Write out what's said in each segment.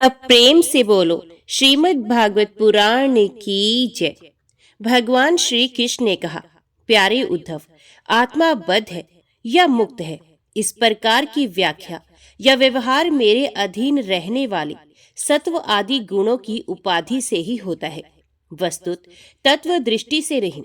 अब प्रेम से बोलो श्रीमद् भागवत पुराण की जय। भगवान श्री कृष्ण ने कहा, प्यारे उद्धव, आत्मा बद्ध है या मुक्त है, इस प्रकार की व्याख्या या व्यवहार मेरे अधीन रहने वाले सत्व आदि गुणों की उपाधि से ही होता है। वस्तुत तत्व दृष्टि से नहीं,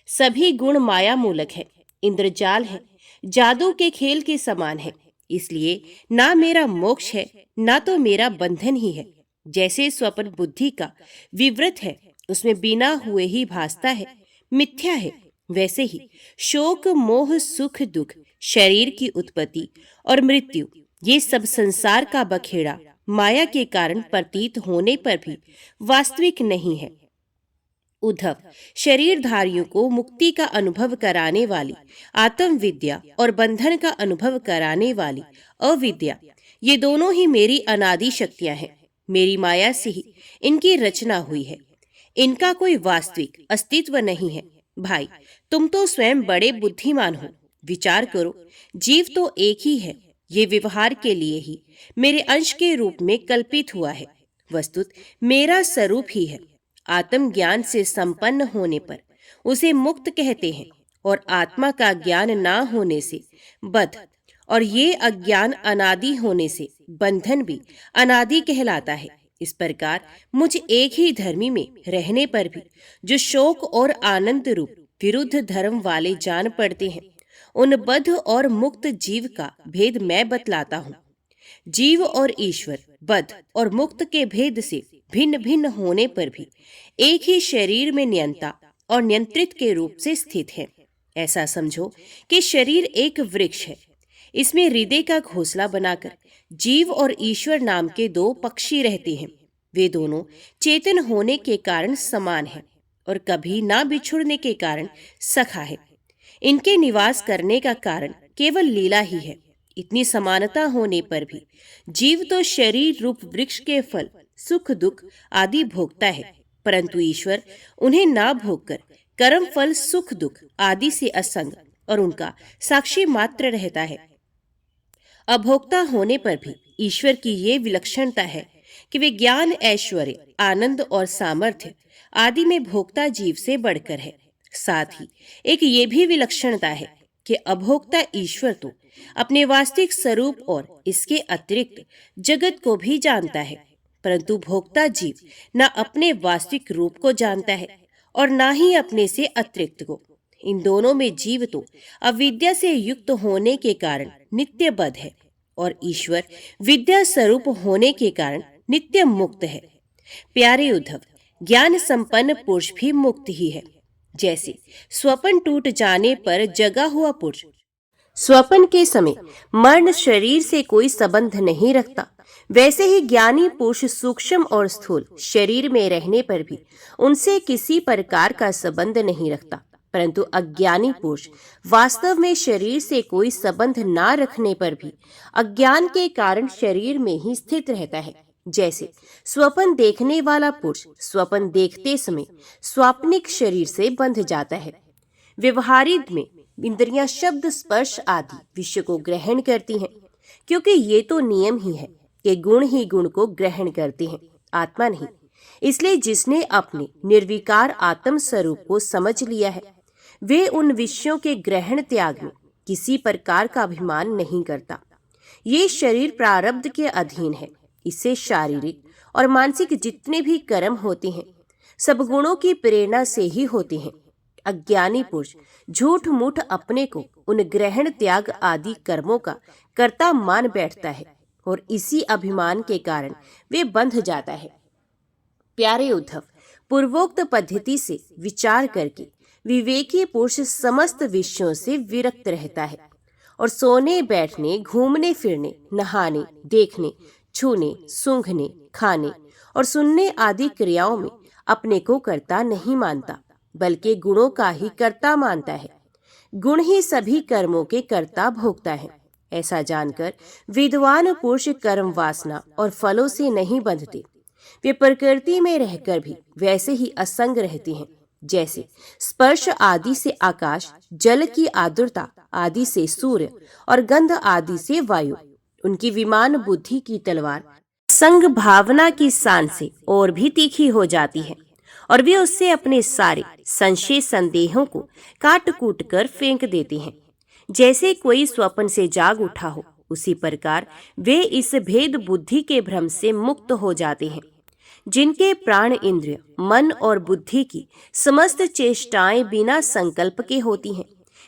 सभी गुण माया मूलक है, इंद्रजाल है, जादू के खेल के समान है। इसलिए ना मेरा मोक्ष है, ना तो मेरा बंधन ही है। जैसे स्वप्न बुद्धि का विवृत है, उसमें बिना हुए ही भासता है, मिथ्या है, वैसे ही शोक मोह सुख दुख, शरीर की उत्पत्ति और मृत्यु, ये सब संसार का बखेड़ा माया के कारण प्रतीत होने पर भी वास्तविक नहीं है। उद्धव, शरीरधारियों को मुक्ति का अनुभव कराने वाली आत्म विद्या और बंधन का अनुभव कराने वाली अविद्या, ये दोनों ही मेरी अनादि शक्तियां हैं। मेरी माया से ही इनकी रचना हुई है, इनका कोई वास्तविक अस्तित्व नहीं है। भाई, तुम तो स्वयं बड़े बुद्धिमान हो, विचार करो, जीव तो एक ही है, ये व्यवहार के लिए ही मेरे अंश के रूप में कल्पित हुआ है, वस्तुत मेरा स्वरूप ही है। आत्मज्ञान से संपन्न होने पर उसे मुक्त कहते हैं, और आत्मा का ज्ञान ना होने से बद्ध, और ये अज्ञान अनादि होने से बंधन भी अनादि कहलाता है। इस प्रकार मुझ एक ही धर्मी में रहने पर भी जो शोक और आनंद रूप विरुद्ध धर्म वाले जान पड़ते हैं, उन बद्ध और मुक्त जीव का भेद मैं बतलाता हूँ। जीव और ईश्वर बद्ध और मुक्त के भेद से भिन्न भिन्न होने पर भी एक ही शरीर में नियंता और नियंत्रित के रूप से स्थित है। ऐसा समझो कि शरीर एक वृक्ष है, इसमें हृदय का घोंसला बनाकर जीव और ईश्वर नाम के दो पक्षी रहते हैं। वे दोनों चेतन होने के कारण समान हैं और कभी ना बिछुड़ने के कारण सखा है। इनके निवास करने का कारण केवल लीला ही है। इतनी समानता होने पर भी जीव तो शरीर रूप वृक्ष के फल सुख दुख आदि भोगता है, परंतु ईश्वर उन्हें ना भोगकर कर्म फल सुख दुख आदि से असंग और उनका साक्षी मात्र रहता है। अभोक्ता होने पर भी ईश्वर की ये विलक्षणता है कि वे ज्ञान ऐश्वर्य आनंद और सामर्थ्य आदि में भोक्ता जीव से बढ़कर है। साथ ही एक ये भी विलक्षणता है कि अभोक्ता ईश्वर तो अपने वास्तविक स्वरूप और इसके अतिरिक्त जगत को भी जानता है, परंतु भोक्ता जीव न अपने वास्तविक रूप को जानता है और न ही अपने से अतिरिक्त को। इन दोनों में जीव तो अविद्या से युक्त होने के कारण नित्य बद्ध है और ईश्वर विद्या स्वरूप होने के कारण नित्य मुक्त है। प्यारे उद्धव, ज्ञान संपन्न पुरुष भी मुक्त ही है। जैसे स्वप्न टूट जाने पर जगा हुआ पुरुष स्वप्न के समय मर्ण शरीर से कोई संबंध नहीं रखता, वैसे ही ज्ञानी पुरुष सूक्ष्म और स्थूल शरीर में रहने पर भी उनसे किसी प्रकार का संबंध नहीं रखता, परंतु अज्ञानी पुरुष वास्तव में शरीर से कोई संबंध ना रखने पर भी अज्ञान के कारण शरीर में ही स्थित रहता है। जैसे स्वप्न देखने वाला पुरुष स्वप्न देखते समय स्वाप्निक शरीर से बंध जाता है। व्यवहारिक में इंद्रियां शब्द स्पर्श आदि विषय को ग्रहण करती हैं, क्योंकि ये तो नियम ही है कि गुण ही गुण को ग्रहण करते हैं, आत्मा नहीं। इसलिए जिसने अपने निर्विकार आत्म स्वरूप को समझ लिया है, वे उन विषयों के ग्रहण त्याग में किसी प्रकार का अभिमान नहीं करता। ये शरीर प्रारब्ध के अधीन है, इससे शारीरिक और मानसिक जितने भी कर्म होते हैं सब गुणों की प्रेरणा से ही होते हैं। अज्ञानी पुरुष झूठ मूठ अपने को उन ग्रहण त्याग आदि कर्मों का कर्ता मान बैठता है और इसी अभिमान के कारण वे बंध जाता है। प्यारे उद्धव, पूर्वोक्त पद्धति से विचार करके विवेकी पुरुष समस्त विषयों से विरक्त रहता है और सोने बैठने घूमने फिरने नहाने देखने छूने सूंघने खाने और सुनने आदि क्रियाओं में अपने को कर्ता नहीं मानता, बल्कि गुणों का ही कर्ता मानता है। गुण ही सभी कर्मों के कर्ता भोगता है। ऐसा जानकर विद्वान पुरुष कर्म वासना और फलों से नहीं बंधते। वे प्रकृति में रहकर भी वैसे ही असंग रहते हैं। जैसे स्पर्श आदि से आकाश, जल की आर्द्रता आदि से सूर्य और गंध आदि से वायु, उनकी विमान बुद्धि की तलवार संग भावना की सान से और भी तीखी हो जाती है और वे उससे अपने सारे संशय संदेहों को काट कूट कर फेंक देते हैं। जैसे कोई स्वप्न से जाग उठा हो, उसी प्रकार वे इस भेद बुद्धि के भ्रम से मुक्त हो जाते हैं। जिनके प्राण इंद्रिय, मन और बुद्धि की समस्त चेष्टाएं बिना संकल्प के होती हैं,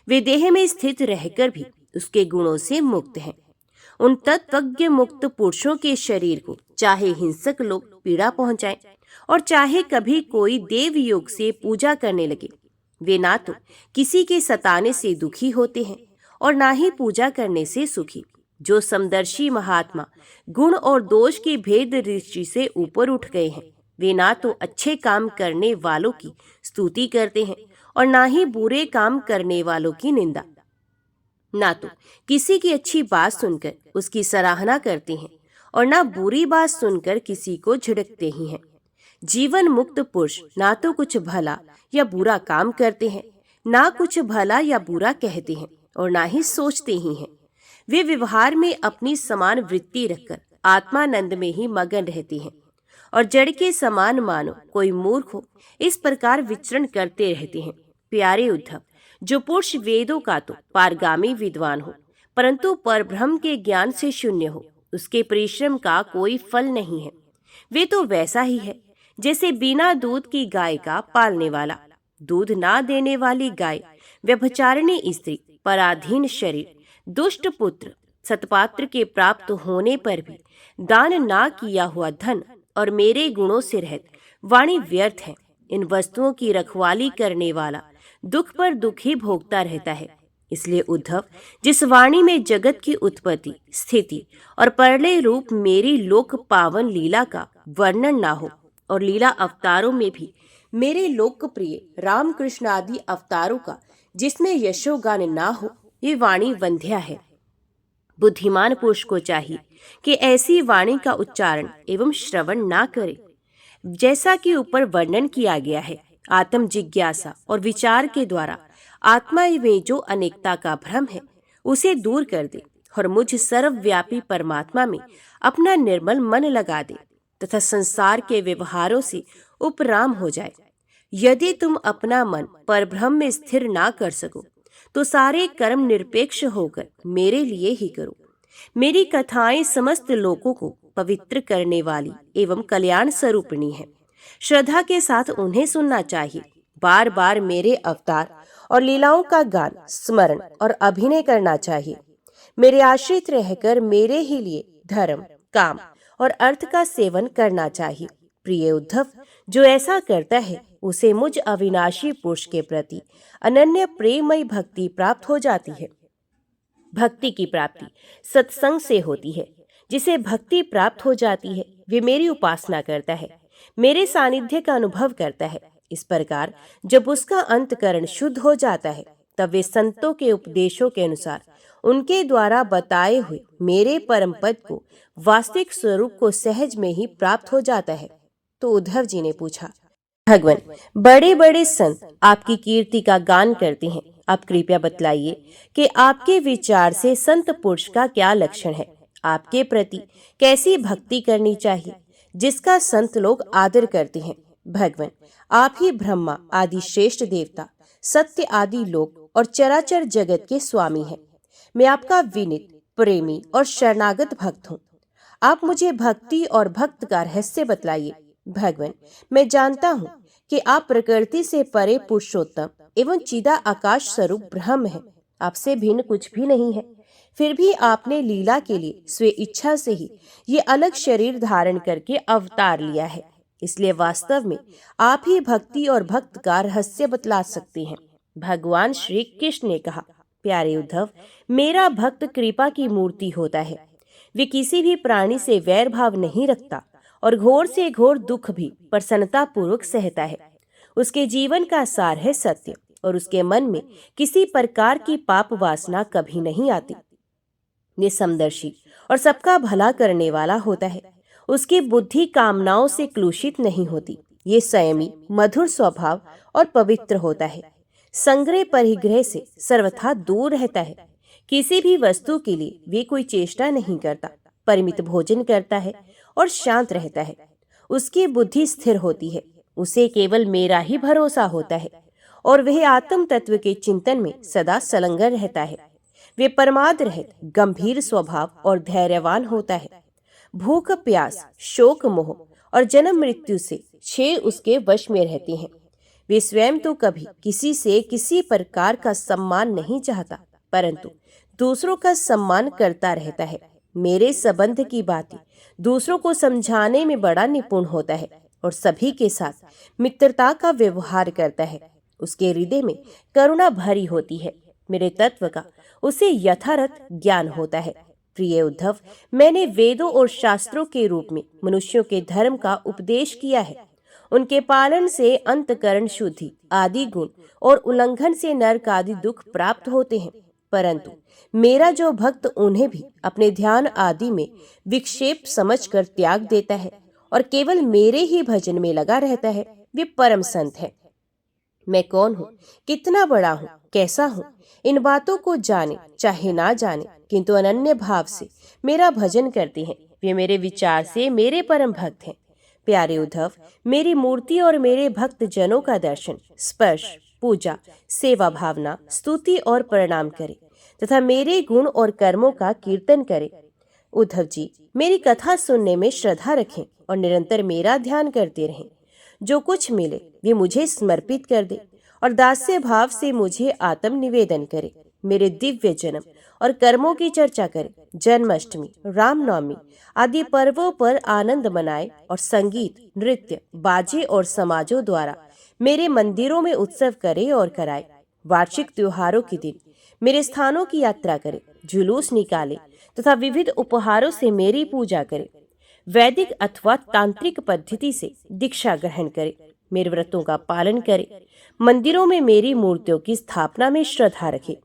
वे देह में स्थित रहकर भी उसके गुणों से मुक्त हैं। उन तत्वज्ञ मुक्त पुरुषों के शरीर को चाहे हिंसक लोग पीड़ा पहुंचाएं और चाहे कभी कोई देव योग से पूजा करने लगे, वे ना तो किसी के सताने से दुखी होते हैं और ना ही पूजा करने से सुखी। जो समदर्शी महात्मा गुण और दोष की भेद दृष्टि से ऊपर उठ गए हैं, वे ना तो अच्छे काम करने वालों की स्तुति करते हैं और ना ही बुरे काम करने वालों की निंदा, ना तो किसी की अच्छी बात सुनकर उसकी सराहना करते हैं और ना बुरी बात सुनकर किसी को झिड़कते ही हैं। जीवन मुक्त पुरुष ना तो कुछ भला या बुरा काम करते हैं, ना कुछ भला या बुरा कहते हैं और ना ही सोचते ही हैं। वे व्यवहार में अपनी समान वृत्ति रखकर आत्मानंद में ही मगन रहते हैं और जड़ के समान मानो कोई मूर्ख हो, इस प्रकार विचरण करते रहते हैं। प्यारे उद्धव, जो पुरुष वेदों का तो पारगामी विद्वान हो परंतु परब्रह्म के ज्ञान से शून्य हो, उसके परिश्रम का कोई फल नहीं है। वे तो वैसा ही है जैसे बिना दूध की गाय का पालने वाला। दूध ना देने वाली गाय, व्यभिचारिणी स्त्री, पराधीन शरीर, दुष्ट पुत्र, सतपात्र के प्राप्त होने पर भी दान ना किया हुआ धन और मेरे गुणों से रहित वाणी व्यर्थ है। इन वस्तुओं की रखवाली करने वाला दुख पर दुख ही भोगता रहता है। इसलिए उद्धव, जिस वाणी में जगत की उत्पत्ति, स्थिति और प्रलय रूप मेरी लोक पावन लीला का वर्णन ना हो और लीला अवतारों में भी मेरे लोकप्रिय रामकृष्ण आदि अवतारों का जिसमें यशोगान ना हो, ये वाणी वंध्या है। बुद्धिमान पुरुष को चाहिए कि ऐसी वाणी का उच्चारण एवं श्रवण ना करे। जैसा कि ऊपर वर्णन किया गया है, आत्म जिज्ञासा और विचार के द्वारा आत्मा में जो अनेकता का भ्रम है उसे दूर कर दे और मुझ सर्वव्यापी परमात्मा में अपना निर्मल मन लगा दे तथा संसार के व्यवहारों से उपराम हो जाए। यदि तुम अपना मन परब्रह्म में स्थिर ना कर सको तो सारे कर्म निरपेक्ष होकर मेरे लिए ही करो। मेरी कथाएं समस्त लोगों को पवित्र करने वाली एवं कल्याण स्वरूपिणी है। श्रद्धा के साथ उन्हें सुनना चाहिए। बार बार मेरे अवतार और लीलाओं का गान, स्मरण और अभिनय करना चाहिए। मेरे आश्रित रहकर मेरे ही लिए धर्म, काम और अर्थ का सेवन करना चाहिए। प्रिय उद्धव, जो ऐसा करता है उसे मुझ अविनाशी पुरुष के प्रति अनन्य प्रेममयी भक्ति प्राप्त हो जाती है। भक्ति की प्राप्ति सत्संग से होती है। जिसे भक्ति प्राप्त हो जाती है वे मेरी उपासना करता है, मेरे सानिध्य का अनुभव करता है। इस प्रकार जब उसका अंतकरण शुद्ध हो जाता है तब वे संतों के उपदेशों के अनुसार उनके द्वारा बताए हुए मेरे परम पद को, वास्तविक स्वरूप को सहज में ही प्राप्त हो जाता है। तो उद्धव जी ने पूछा, भगवान, बड़े बड़े संत आपकी कीर्ति का गान करते हैं। आप कृपया बतलाइए कि आपके विचार से संत पुरुष का क्या लक्षण है, आपके प्रति कैसी भक्ति करनी चाहिए जिसका संत लोग आदर करते हैं। भगवान, आप ही ब्रह्मा आदि श्रेष्ठ देवता, सत्य आदि लोक और चराचर जगत के स्वामी हैं। मैं आपका विनीत, प्रेमी और शरणागत भक्त हूँ। आप मुझे भक्ति और भक्त का रहस्य बतलाइए। भगवान, मैं जानता हूँ कि आप प्रकृति से परे पुरुषोत्तम एवं चिदा आकाश स्वरूप ब्रह्म हैं। आपसे भिन्न कुछ भी नहीं है। फिर भी आपने लीला के लिए स्वे इच्छा से ही ये अलग शरीर धारण करके अवतार लिया है। इसलिए वास्तव में आप ही भक्ति और भक्त का रहस्य बतला सकते हैं। भगवान श्री कृष्ण ने कहा, प्यारे उद्धव, मेरा भक्त कृपा की मूर्ति होता है। वे किसी भी प्राणी से वैर भाव नहीं रखता और घोर से घोर दुख भी प्रसन्नता पूर्वक सहता है। उसके जीवन का सार है सत्य और उसके मन में किसी प्रकार की पाप वासना कभी नहीं आती। ये समदर्शी और सबका भला करने वाला होता है। उसकी बुद्धि कामनाओं से क्लुषित नहीं होती। ये संयमी, मधुर स्वभाव और पवित्र होता है। संग्रह परिग्रह से सर्वथा दूर रहता है। किसी भी वस्तु के लिए वे कोई चेष्टा नहीं करता। परिमित भोजन करता है और शांत रहता है। उसकी बुद्धि स्थिर होती है, उसे केवल मेरा ही भरोसा होता है और वह आत्म तत्व के चिंतन में सदा संलग्न रहता है। वे परमाद रहित, गंभीर स्वभाव और धैर्यवान होता है। भूख प्यास, शोक मोह और जन्म मृत्यु से 6 उसके वश में रहते हैं। वे स्वयं तो कभी किसी से किसी प्रकार का सम्मान नहीं चाहता, परंतु दूसरों का सम्मान करता रहता है। मेरे संबंध की बातें दूसरों को समझाने में बड़ा निपुण होता है और सभी के साथ मित्रता का व्यवहार करता है। उसके हृदय में करुणा भरी होती है। मेरे तत्व का उसे यथार्थ ज्ञान होता है। प्रिय उद्धव, मैंने वेदों और शास्त्रों के रूप में मनुष्यों के धर्म का उपदेश किया है। उनके पालन से अंतकरण शुद्धि आदि गुण और उल्लंघन से नरक आदि दुख प्राप्त होते हैं, परंतु मेरा जो भक्त उन्हें भी अपने ध्यान आदि में विक्षेप समझकर त्याग देता है और केवल मेरे ही भजन में लगा रहता है, वे परम संत है। मैं कौन हूँ, कितना बड़ा हूँ, कैसा हूँ, इन बातों को जाने चाहे ना जाने, किंतु अनन्य भाव से मेरा भजन करते हैं, वे मेरे विचार से मेरे परम भक्त हैं। प्यारे उद्धव, मेरी मूर्ति और मेरे भक्त जनों का दर्शन, स्पर्श, पूजा, सेवा भावना, स्तुति और प्रणाम करें तथा मेरे गुण और कर्मों का कीर्तन करें। उद्धव जी, मेरी कथा सुनने में श्रद्धा रखें और निरंतर मेरा ध्यान करते रहें। जो कुछ मिले वे मुझे समर्पित कर दे और दास्य भाव से मुझे आत्म निवेदन करे। मेरे दिव्य जन्म और कर्मों की चर्चा करे। जन्माष्टमी, रामनवमी आदि पर्वों पर आनंद मनाए और संगीत, नृत्य, बाजे और समाजों द्वारा मेरे मंदिरों में उत्सव करे और कराए। वार्षिक त्योहारों के दिन मेरे स्थानों की यात्रा करे, जुलूस निकाले तथा विविध उपहारों से मेरी पूजा करे। वैदिक अथवा तांत्रिक पद्धति से दीक्षा ग्रहण करे, मेरे व्रतों का पालन करे, मंदिरों में मेरी मूर्तियों की स्थापना में श्रद्धा रखे।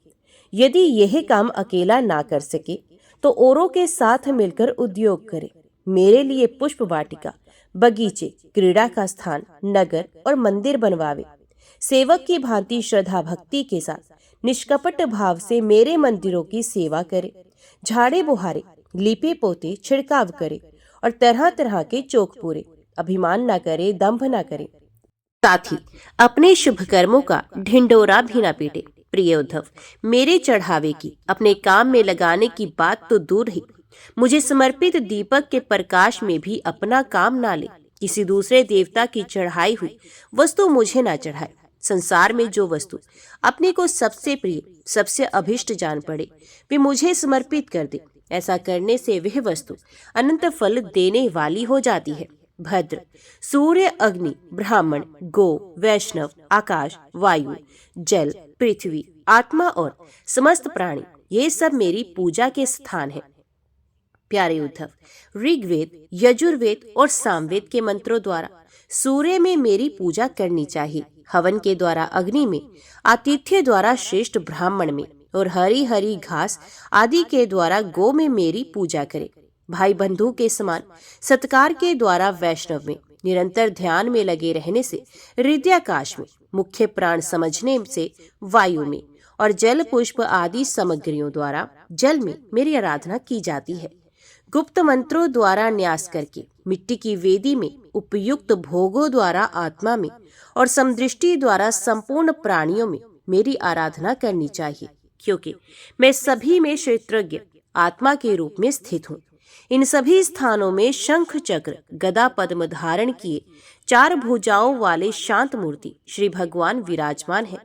यदि यह काम अकेला ना कर सके तो औरों के साथ मिलकर उद्योग करे। मेरे लिए पुष्प वाटिका, बगीचे, क्रीड़ा का स्थान, नगर और मंदिर बनवावे। सेवक की भांति श्रद्धा भक्ति के साथ निष्कपट भाव से मेरे मंदिरों की सेवा करे। झाड़े बुहारे, लीपे पोते, छिड़काव करे और तरह तरह के चौक पूरे। अभिमान न करे, दंभ न करे, साथ ही अपने शुभ कर्मों का ढिंडोरा भी न पीटे। प्रिय उद्धव, मेरे चढ़ावे की अपने काम में लगाने की बात तो दूर ही, मुझे समर्पित दीपक के प्रकाश में भी अपना काम ना ले। किसी दूसरे देवता की चढ़ाई हुई वस्तु मुझे ना चढ़ाए। संसार में जो वस्तु अपने को सबसे प्रिय, सबसे अभिष्ट जान पड़े, वे मुझे समर्पित कर दे। ऐसा करने से वह वस्तु अनंत फल देने वाली हो जाती है। भद्र, सूर्य, अग्नि, ब्राह्मण, गो, वैष्णव, आकाश, वायु, जल, पृथ्वी, आत्मा और समस्त प्राणी, ये सब मेरी पूजा के स्थान हैं। प्यारे उद्धव, ऋग्वेद, यजुर्वेद और सामवेद के मंत्रों द्वारा सूर्य में मेरी पूजा करनी चाहिए, हवन के द्वारा अग्नि में, आतिथ्य द्वारा श्रेष्ठ ब्राह्मण में और हरी हरी घास आदि के द्वारा गो में मेरी पूजा करे। भाई बंधु के समान सत्कार के द्वारा वैष्णव में, निरंतर ध्यान में लगे रहने से हृदयाकाश में, मुख्य प्राण समझने से वायु में और जल पुष्प आदि सामग्रियों द्वारा जल में मेरी आराधना की जाती है। गुप्त मंत्रों द्वारा न्यास करके मिट्टी की वेदी में, उपयुक्त भोगों द्वारा आत्मा में और समदृष्टि द्वारा संपूर्ण प्राणियों में मेरी आराधना करनी चाहिए, क्योंकि मैं सभी में क्षेत्रज्ञ आत्मा के रूप में स्थित हूँ। इन सभी स्थानों में शंख चक्र गदा पद्म धारण किए 4 भुजाओं वाले शांत मूर्ति श्री भगवान विराजमान है।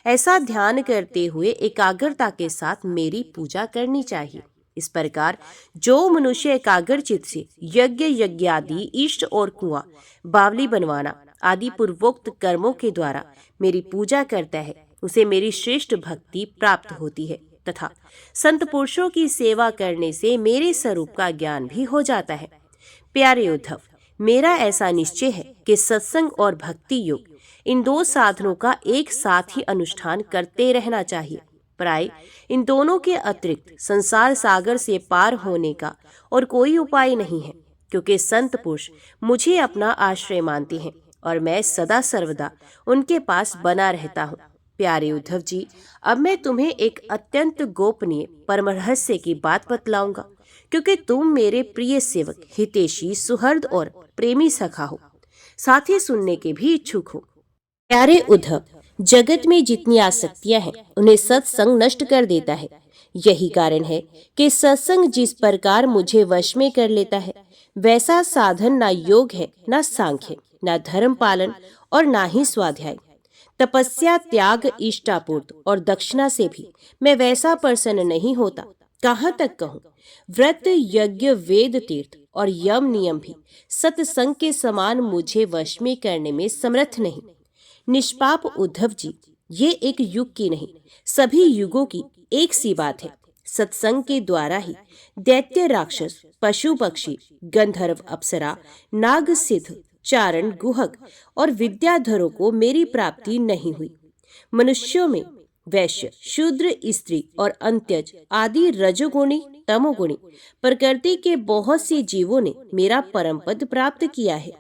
ऐसा ध्यान करते हुए एकाग्रता के साथ मेरी पूजा करनी चाहिए। इस प्रकार जो मनुष्य एकाग्रचित से यज्ञ, यज्ञादि, इष्ट और कुआं, बावली बनवाना आदि पूर्वोक्त कर्मों के द्वारा मेरी पूजा करता है, उसे मेरी श्रेष्ठ भक्ति प्राप्त होती है तथा संत पुरुषों की सेवा करने से मेरे स्वरूप का ज्ञान भी हो जाता है। प्यारे उद्धव, मेरा ऐसा निश्चय है कि सत्संग और भक्ति योग, इन 2 साधनों का एक साथ ही अनुष्ठान करते रहना चाहिए। प्राय इन दोनों के अतिरिक्त संसार सागर से पार होने का और कोई उपाय नहीं है, क्योंकि संत पुरुष मुझे अपना आश्रय मानते हैं और मैं सदा सर्वदा उनके पास बना रहता हूँ। प्यारे उद्धव जी, अब मैं तुम्हें एक अत्यंत गोपनीय परम रहस्य की बात बतलाऊंगा, क्योंकि तुम मेरे प्रिय सेवक, हितैषी, सुहृद और प्रेमी सखा हो, साथ ही सुनने के भी इच्छुक हो। प्यारे उद्धव, जगत में जितनी आसक्तियां हैं उन्हें सत्संग नष्ट कर देता है। यही कारण है कि सत्संग जिस प्रकार मुझे वश में कर लेता है, वैसा साधन ना योग है, ना सांख्य, ना धर्म पालन और ना ही स्वाध्याय। तपस्या, त्याग, इष्टापूर्त और दक्षिणा से भी मैं वैसा प्रसन्न नहीं होता। कहाँ तक कहूँ, व्रत, यज्ञ, वेद, तीर्थ और यम नियम भी सत्संग के समान मुझे वश में करने में समर्थ नहीं। निष्पाप उद्धव जी, ये एक युग की नहीं, सभी युगों की एक सी बात है। सत्संग के द्वारा ही दैत्य, राक्षस, पशु, पक्षी, गंधर्व, अप्सरा, नाग, सिद्ध, चारण, गुहक और विद्याधरों को मेरी प्राप्ति नहीं हुई। मनुष्यों में वैश्य, शूद्र, स्त्री और अंत्यज आदि रजोगुणी, तमोगुणी प्रकृति के बहुत से जीवों ने मेरा परम पद प्राप्त किया है।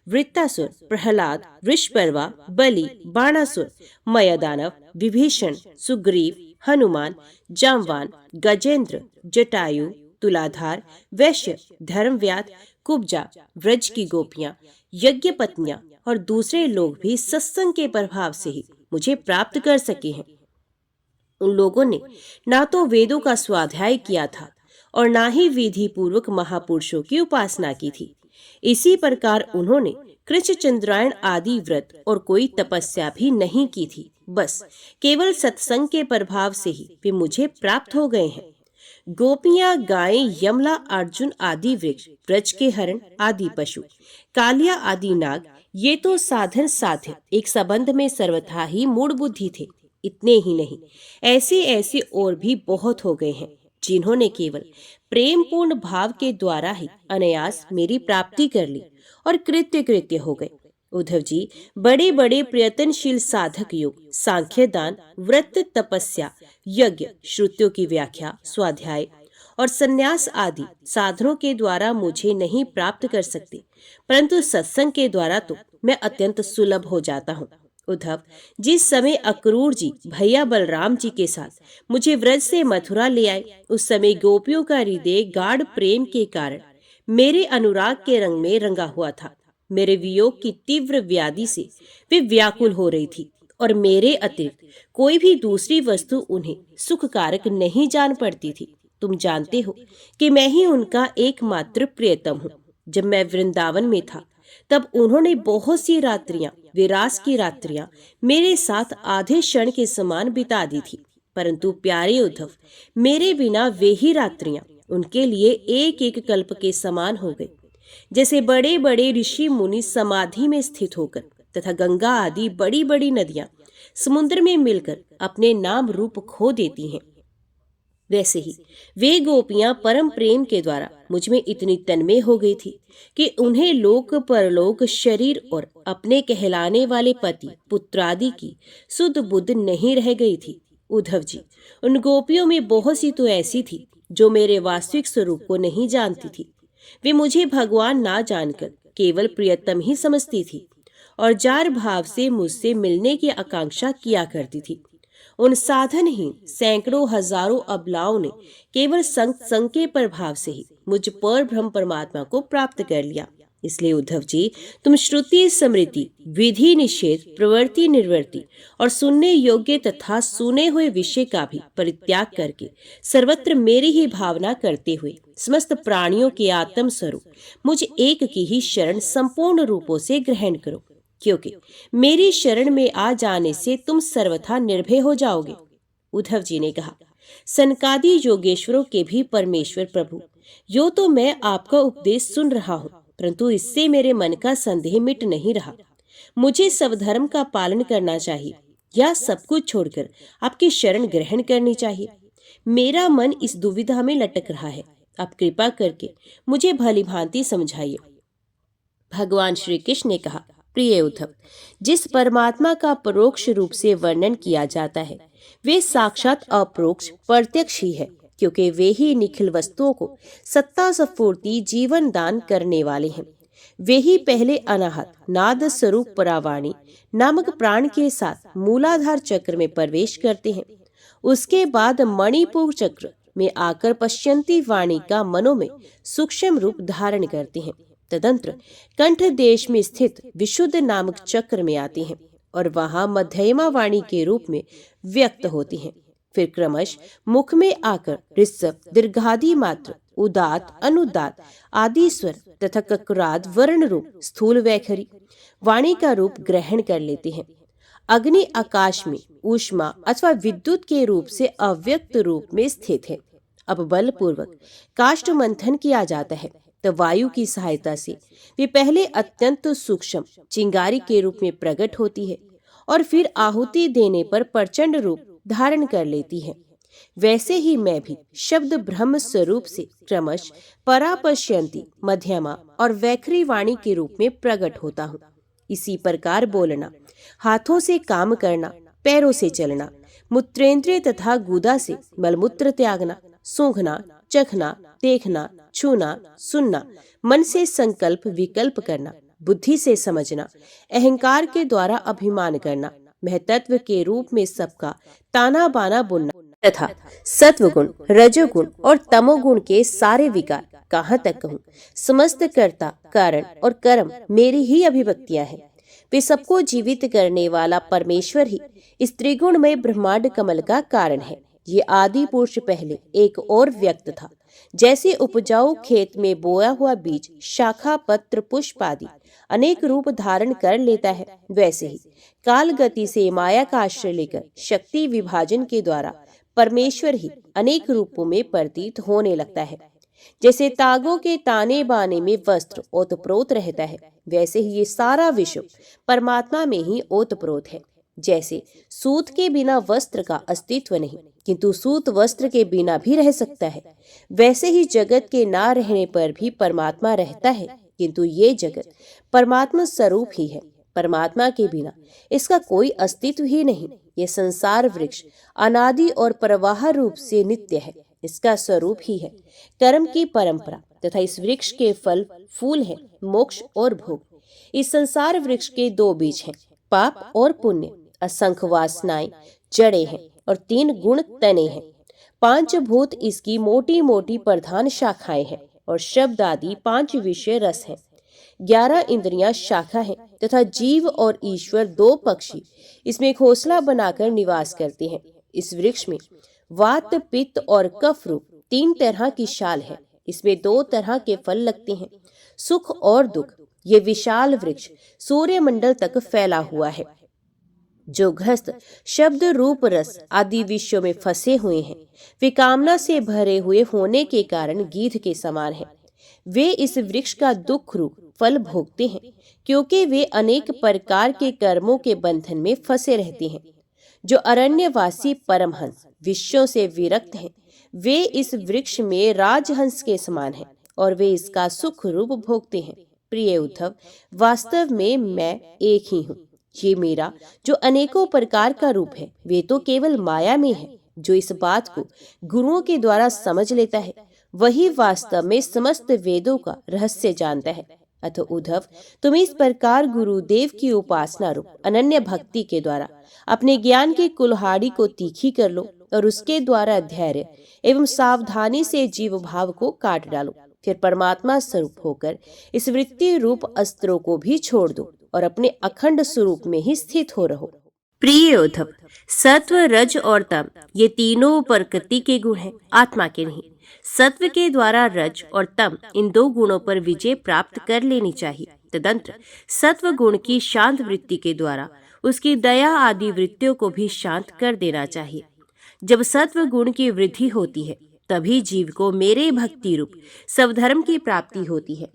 वृत्तासुर, प्रहलाद, वृषपर्वा, बलि, बाणासुर, मयदानव, विभीषण, सुग्रीव, हनुमान, जामवान, गजेंद्र, जटायु, तुलाधार, वैश्य, धर्मव्याध, कुब्जा, व्रज की गोपियां, यज्ञ पत्नियां और दूसरे लोग भी सत्संग के प्रभाव से ही मुझे प्राप्त कर सके हैं। उन लोगों ने ना तो वेदों का स्वाध्याय किया था और ना ही विधि पूर्वक महापुरुषों की उपासना की थी। इसी प्रकार उन्होंने कृष्ण, चंद्रायण आदि व्रत और कोई तपस्या भी नहीं की थी। बस केवल सत्संग के प्रभाव से ही वे मुझे प्राप्त हो गए हैं। गोपियां, गायें, यमला, अर्जुन आदि वृक्ष, ब्रज के हरण आदि पशु, कालिया आदि नाग, ये तो साधन साध्य एक संबंध में सर्वथा ही मूढ़ बुद्धि थे। इतने ही नहीं, ऐसे ऐसे और भी बहुत हो गए हैं जिन्होंने केवल प्रेम पूर्ण भाव के द्वारा ही अनायास मेरी प्राप्ति कर ली और कृत्य कृत्य हो गए। उद्धव जी, बड़े बड़े प्रयत्नशील साधक योग, सांख्य, दान, व्रत, तपस्या, यज्ञ, श्रुतियों की व्याख्या, स्वाध्याय और संन्यास आदि साधनों के द्वारा मुझे नहीं प्राप्त कर सकते, परंतु सत्संग के द्वारा तो मैं अत्यंत सुलभ हो जाता हूँ। उद्धव, जिस समय अक्रूर जी भैया बलराम जी के साथ मुझे व्रज से मथुरा ले आए, उस समय गोपियों का हृदय गाढ़ प्रेम के कारण मेरे अनुराग के रंग में रंगा हुआ था। मेरे वियोग की तीव्र व्याधि से वे व्याकुल हो रही थी और मेरे अतिरिक्त कोई भी दूसरी वस्तु उन्हें सुखकारक नहीं जान पड़ती थी। तुम जानते हो कि मैं ही उनका एकमात्र प्रियतम हूँ। जब मैं वृंदावन में था तब उन्होंने बहुत सी रात्रियां, विरास की रात्रियां मेरे साथ आधे क्षण के समान बिता दी थी, परंतु प्यारे उद्धव, मेरे बिना वे ही रात्रियां उनके लिए एक एक कल्प के समान हो गई। जैसे बड़े बड़े ऋषि मुनि समाधि में स्थित होकर तथा गंगा आदि बड़ी बड़ी नदियां समुद्र में मिलकर अपने नाम रूप खो देती हैं, वैसे ही वे गोपियां परम प्रेम के द्वारा मुझ में इतनी तन्मय हो गई थी कि उन्हें लोक परलोक, शरीर और अपने कहलाने वाले पति पुत्रादि की सुध बुध नहीं रह गई थी। उद्धव जी, उन गोपियों में बहुत सी तो ऐसी थी जो मेरे वास्तविक स्वरूप को नहीं जानती थी। वे मुझे भगवान ना जानकर केवल प्रियतम ही समझती थी और जार भाव से मुझसे मिलने की आकांक्षा किया करती थी। उन साधनहीन सैकड़ों हजारों अबलाओं ने केवल संग के प्रभाव से ही मुझ पर ब्रह्म परमात्मा को प्राप्त कर लिया। इसलिए उद्धव जी, तुम श्रुति, स्मृति, विधि, निषेध, प्रवृत्ति, निवृत्ति और सुनने योग्य तथा सुने हुए विषय का भी परित्याग करके सर्वत्र मेरी ही भावना करते हुए समस्त प्राणियों के आत्म स्वरूप मुझ एक की ही शरण संपूर्ण रूपों से ग्रहण करो, क्योंकि मेरी शरण में आ जाने से तुम सर्वथा निर्भय हो जाओगे। उद्धव जी ने कहा, सनकादि योगेश्वरों के भी परमेश्वर प्रभु, यो तो मैं आपका उपदेश सुन रहा हूँ, परंतु इससे मेरे मन का संदेह मिट नहीं रहा। मुझे स्वधर्म का पालन करना चाहिए या सब कुछ छोड़कर आपकी शरण ग्रहण करनी चाहिए। मेरा मन इस दुविधा में लटक रहा है। आप कृपा करके मुझे भली भांति समझाइए। भगवान श्री कृष्ण ने कहा, प्रिय उद्धव, जिस परमात्मा का परोक्ष रूप से वर्णन किया जाता है वे साक्षात अपरोक्ष प्रत्यक्ष ही है, क्योंकि वे ही निखिल वस्तुओं को सत्ता स्फूर्ति जीवन दान करने वाले हैं। वे ही पहले अनाहत नाद स्वरूप परावाणी नामक प्राण के साथ मूलाधार चक्र में प्रवेश करते हैं। उसके बाद मणिपुर चक्र में आकर पश्यंती वाणी का मनो में सूक्ष्म रूप धारण करती हैं। तदंतर कंठ देश में स्थित विशुद्ध नामक चक्र में आती हैं और वहां मध्यमा वाणी के रूप में व्यक्त होती हैं। फिर क्रमश मुख में आकर ऋषभ, दीर्घादि मात्र, उदात, अनुदात आदि स्वर तथा ककुराद वर्ण रूप स्थूल वैखरी वाणी का रूप ग्रहण कर लेती हैं। अग्नि आकाश में ऊष्मा अथवा विद्युत के रूप से अव्यक्त रूप में स्थित है। अब बलपूर्वक काष्ठ मंथन किया जाता है तो वायु की सहायता से वे पहले अत्यंत सूक्ष्म चिंगारी के रूप में प्रकट होती है और फिर आहुति देने पर प्रचंड रूप धारण कर लेती है। वैसे ही मैं भी शब्द ब्रह्म स्वरूप से क्रमश परापश्यंती, मध्यमा और वैखरी वाणी के रूप में प्रकट होता हूँ। इसी प्रकार बोलना, हाथों से काम करना, पैरों से चलना, मूत्रेंद्रिय तथा गुदा से मलमूत्र त्यागना, सूंघना, चखना, देखना, छूना, सुनना, मन से संकल्प विकल्प करना, बुद्धि से समझना, अहंकार के द्वारा अभिमान करना, महतत्व के रूप में सबका ताना बाना बुनना तथा सत्वगुण, रजोगुण और तमोगुण के सारे विकार, कहाँ तक कहूँ, समस्त कर्ता, कारण और कर्म मेरी ही अभिव्यक्तियां हैं। वे सबको जीवित करने वाला परमेश्वर ही इस त्रिगुणमय ब्रह्मांड कमल का कारण है। ये आदि पुरुष पहले एक और व्यक्त था। जैसे उपजाऊ खेत में बोया हुआ बीज शाखा, पत्र, पुष्प आदि अनेक रूप धारण कर लेता है, वैसे ही काल गति से माया का आश्रय लेकर शक्ति विभाजन के द्वारा परमेश्वर ही अनेक रूपों में प्रतीत होने लगता है। जैसे तागों के ताने बाने में वस्त्र ओतप्रोत रहता है, वैसे ही ये सारा विश्व परमात्मा में ही ओतप्रोत है। जैसे सूत के बिना वस्त्र का अस्तित्व नहीं, किंतु सूत वस्त्र के बिना भी रह सकता है, वैसे ही जगत के ना रहने पर भी परमात्मा रहता है, किंतु ये जगत परमात्मा स्वरूप ही है। परमात्मा के बिना इसका कोई अस्तित्व ही नहीं। ये संसार वृक्ष अनादि और प्रवाह रूप से नित्य है, इसका स्वरूप ही है कर्म की परंपरा तथा इस वृक्ष के फल फूल है मोक्ष और भोग। इस संसार वृक्ष के दो बीज हैं, पाप और पुण्य, असंख्य वासनाएं जड़ें हैं और 3 गुण तने हैं। 5 भूत इसकी मोटी मोटी प्रधान शाखाएं हैं और शब्द आदि 5 विषय रस हैं। 11 इंद्रियां शाखा हैं तथा जीव और ईश्वर 2 पक्षी इसमें घोंसला बनाकर निवास करते हैं। इस वृक्ष में वात, पित्त और कफ रूप 3 तरह की शाल है। इसमें 2 तरह के फल लगते हैं, सुख और दुख। ये विशाल वृक्ष सूर्य मंडल तक फैला हुआ है। जो गृहस्थ शब्द, रूप, रस आदि विषयों में फंसे हुए हैं, वे कामना से भरे हुए होने के कारण गीध के समान हैं। वे इस वृक्ष का दुख रूप फल भोगते हैं, क्योंकि वे अनेक प्रकार के कर्मों के बंधन में फंसे रहते हैं। जो अरण्यवासी परमहंस विषयों से विरक्त हैं, वे इस वृक्ष में राजहंस के समान हैं और वे इसका सुख रूप भोगते हैं। प्रिय उद्धव, वास्तव में मैं एक ही हूँ। ये मेरा जो अनेकों प्रकार का रूप है, वे तो केवल माया में है। जो इस बात को गुरुओं के द्वारा समझ लेता है, वही वास्तव में समस्त वेदों का रहस्य जानता है। अतः उद्धव, तुम इस प्रकार गुरुदेव की उपासना रूप अनन्य भक्ति के द्वारा अपने ज्ञान की कुल्हाड़ी को तीखी कर लो और उसके द्वारा धैर्य एवं सावधानी से जीव भाव को काट डालो। फिर परमात्मा स्वरूप होकर इस वृत्ति रूप अस्त्रों को भी छोड़ दो और अपने अखंड स्वरूप में ही स्थित हो रहो। प्रिय उद्धव, सत्व, रज और तम ये तीनों प्रकृति के गुण हैं, आत्मा के नहीं। सत्व के द्वारा रज और तम इन 2 गुणों पर विजय प्राप्त कर लेनी चाहिए। तदंतर सत्व गुण की शांत वृत्ति के द्वारा उसकी दया आदि वृत्तियों को भी शांत कर देना चाहिए। जब सत्व गुण की वृद्धि होती है, तभी जीव को मेरे भक्ति रूप स्वधर्म की प्राप्ति होती है।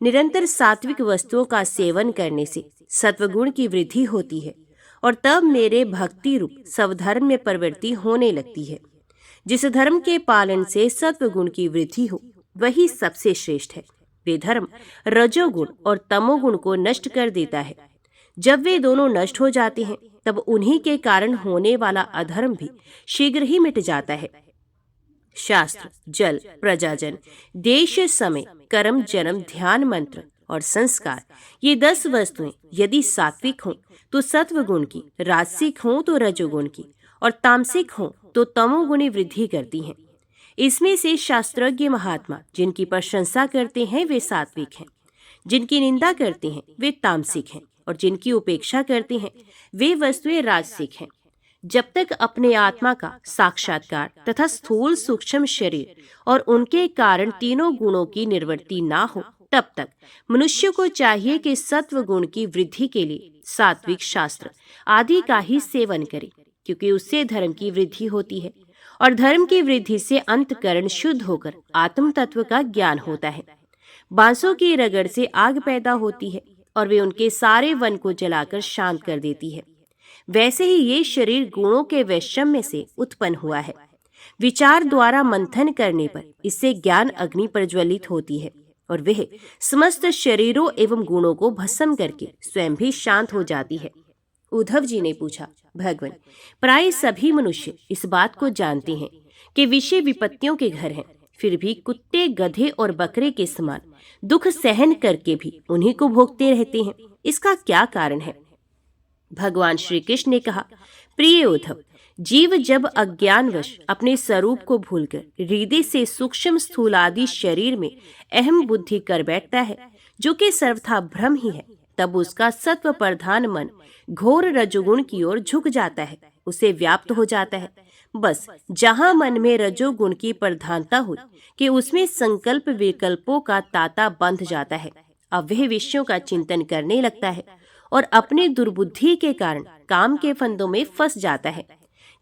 निरंतर सात्विक वस्तुओं का सेवन करने से सत्वगुण की वृद्धि होती है और तब मेरे भक्ति रूप स्वधर्म में प्रवृत्ति होने लगती है। जिस धर्म के पालन से सत्वगुण की वृद्धि हो, वही सबसे श्रेष्ठ है। वे धर्म रजोगुण और तमोगुण को नष्ट कर देता है। जब वे दोनों नष्ट हो जाते हैं, तब उन्हीं के कारण होने वाला अधर्म भी शीघ्र ही मिट जाता है। शास्त्र, जल, प्रजाजन, देश, समय, कर्म, जन्म, ध्यान, मंत्र और संस्कार, ये 10 वस्तुएं यदि सात्विक हों तो सत्वगुण की, राजसिक हों तो रजोगुण की और तामसिक हों तो तमोगुणी वृद्धि करती हैं। इसमें से शास्त्रज्ञ महात्मा जिनकी प्रशंसा करते हैं वे सात्विक हैं, जिनकी निंदा करते हैं वे तामसिक हैं, और जिनकी उपेक्षा करते हैं वे वस्तुएं राजसिक हैं। जब तक अपने आत्मा का साक्षात्कार तथा स्थूल सूक्ष्म शरीर और उनके कारण तीनों गुणों की निर्वृत्ति ना हो, तब तक मनुष्य को चाहिए कि सत्व गुण की वृद्धि के लिए सात्विक शास्त्र आदि का ही सेवन करे, क्योंकि उससे धर्म की वृद्धि होती है और धर्म की वृद्धि से अंतकरण शुद्ध होकर आत्म तत्व का ज्ञान होता है। बांसों की रगड़ से आग पैदा होती है और वे उनके सारे वन को जलाकर शांत कर देती है। वैसे ही ये शरीर गुणों के वैषम्य से उत्पन्न हुआ है। विचार द्वारा मंथन करने पर इससे ज्ञान अग्नि प्रज्वलित होती है और वह समस्त शरीरों एवं गुणों को भस्म करके स्वयं भी शांत हो जाती है। उद्धव जी ने पूछा, भगवान, प्राय सभी मनुष्य इस बात को जानते हैं कि विषय विपत्तियों के घर हैं, फिर भी कुत्ते, गधे और बकरे के समान दुख सहन करके भी उन्हीं को भोगते रहते हैं। इसका क्या कारण है? भगवान श्री कृष्ण ने कहा, प्रिय उद्धव, जीव जब अज्ञानवश अपने स्वरूप को भूलकर हृदय से सूक्ष्म स्थूल आदि शरीर में अहम बुद्धि कर बैठता है, जो कि सर्वथा भ्रम ही है, तब उसका सत्व प्रधान मन घोर रजोगुण की ओर झुक जाता है, उसे व्याप्त हो जाता है। बस जहां मन में रजोगुण की प्रधानता हुई कि उसमें संकल्प विकल्पों का तांता बंध जाता है। अब वह विषयों का चिंतन करने लगता है और अपनी दुर्बुद्धि के कारण काम के फंदों में फंस जाता है,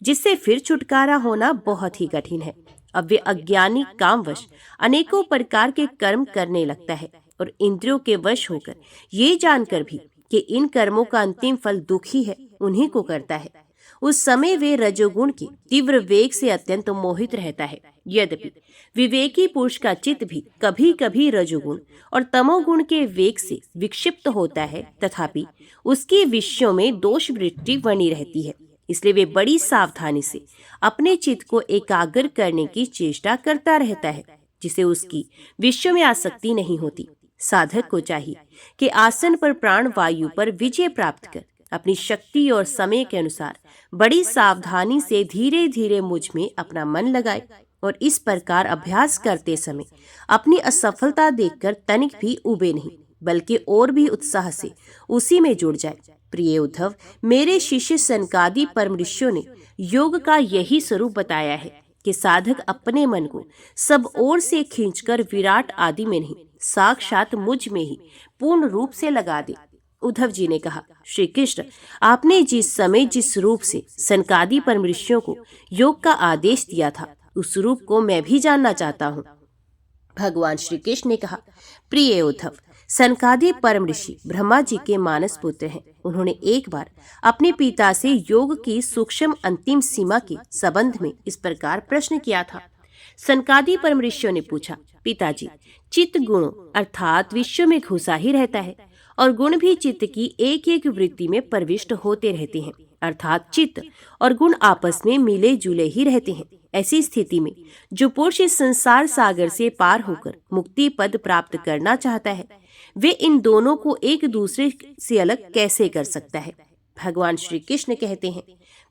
जिससे फिर छुटकारा होना बहुत ही कठिन है। अब वे अज्ञानी कामवश अनेकों प्रकार के कर्म करने लगता है और इंद्रियों के वश होकर ये जानकर भी कि इन कर्मों का अंतिम फल दुख ही है, उन्हीं को करता है। उस समय वे रजोगुण के तीव्र वेग से अत्यंत मोहित रहता है। यद्यपि विवेकी पुरुष का चित्त भी कभी कभी रजोगुण और तमोगुण के वेग से विक्षिप्त होता है, तथापि उसके विषयों में दोष वृत्ति बनी रहती है। इसलिए वे बड़ी सावधानी से अपने चित्त को एकाग्र करने की चेष्टा करता रहता है, जिसे उसकी विषयों में आसक्ति नहीं होती। साधक को चाहिए कि आसन पर प्राण वायु पर विजय प्राप्त कर अपनी शक्ति और समय के अनुसार बड़ी सावधानी से धीरे धीरे मुझ में अपना मन लगाए और इस प्रकार अभ्यास करते समय अपनी असफलता देखकर तनिक भी उबे नहीं, बल्कि और भी उत्साह से उसी में जुड़ जाए। प्रिय उद्धव, मेरे शिष्य सनकादि परम ऋषियों ने योग का यही स्वरूप बताया है कि साधक अपने मन को सब ओर से खींचकर विराट आदि में नहीं, साक्षात मुझ में ही पूर्ण रूप से लगा दे। उद्धव जी ने कहा, श्री कृष्ण, आपने जिस समय जिस रूप से सनकादि परम ऋषियों को योग का आदेश दिया था, उस रूप को मैं भी जानना चाहता हूँ। भगवान श्री कृष्ण ने कहा, प्रिय उद्धव, सनकादि परम ऋषि ब्रह्मा जी के मानस पुत्र हैं। उन्होंने एक बार अपने पिता से योग की सूक्ष्म अंतिम सीमा के संबंध में इस प्रकार प्रश्न किया था। सनकादि परम ऋषियों ने पूछा, पिताजी, चित्त गुणों अर्थात विश्व में घुसा ही रहता है और गुण भी चित्त की एक एक वृत्ति में प्रविष्ट होते रहते हैं, अर्थात चित्त और गुण आपस में मिले जुले ही रहते हैं। ऐसी स्थिति में जो पुरुष इस संसार सागर से पार होकर मुक्ति पद प्राप्त करना चाहता है, वे इन दोनों को एक दूसरे से अलग कैसे कर सकता है? भगवान श्री कृष्ण कहते हैं,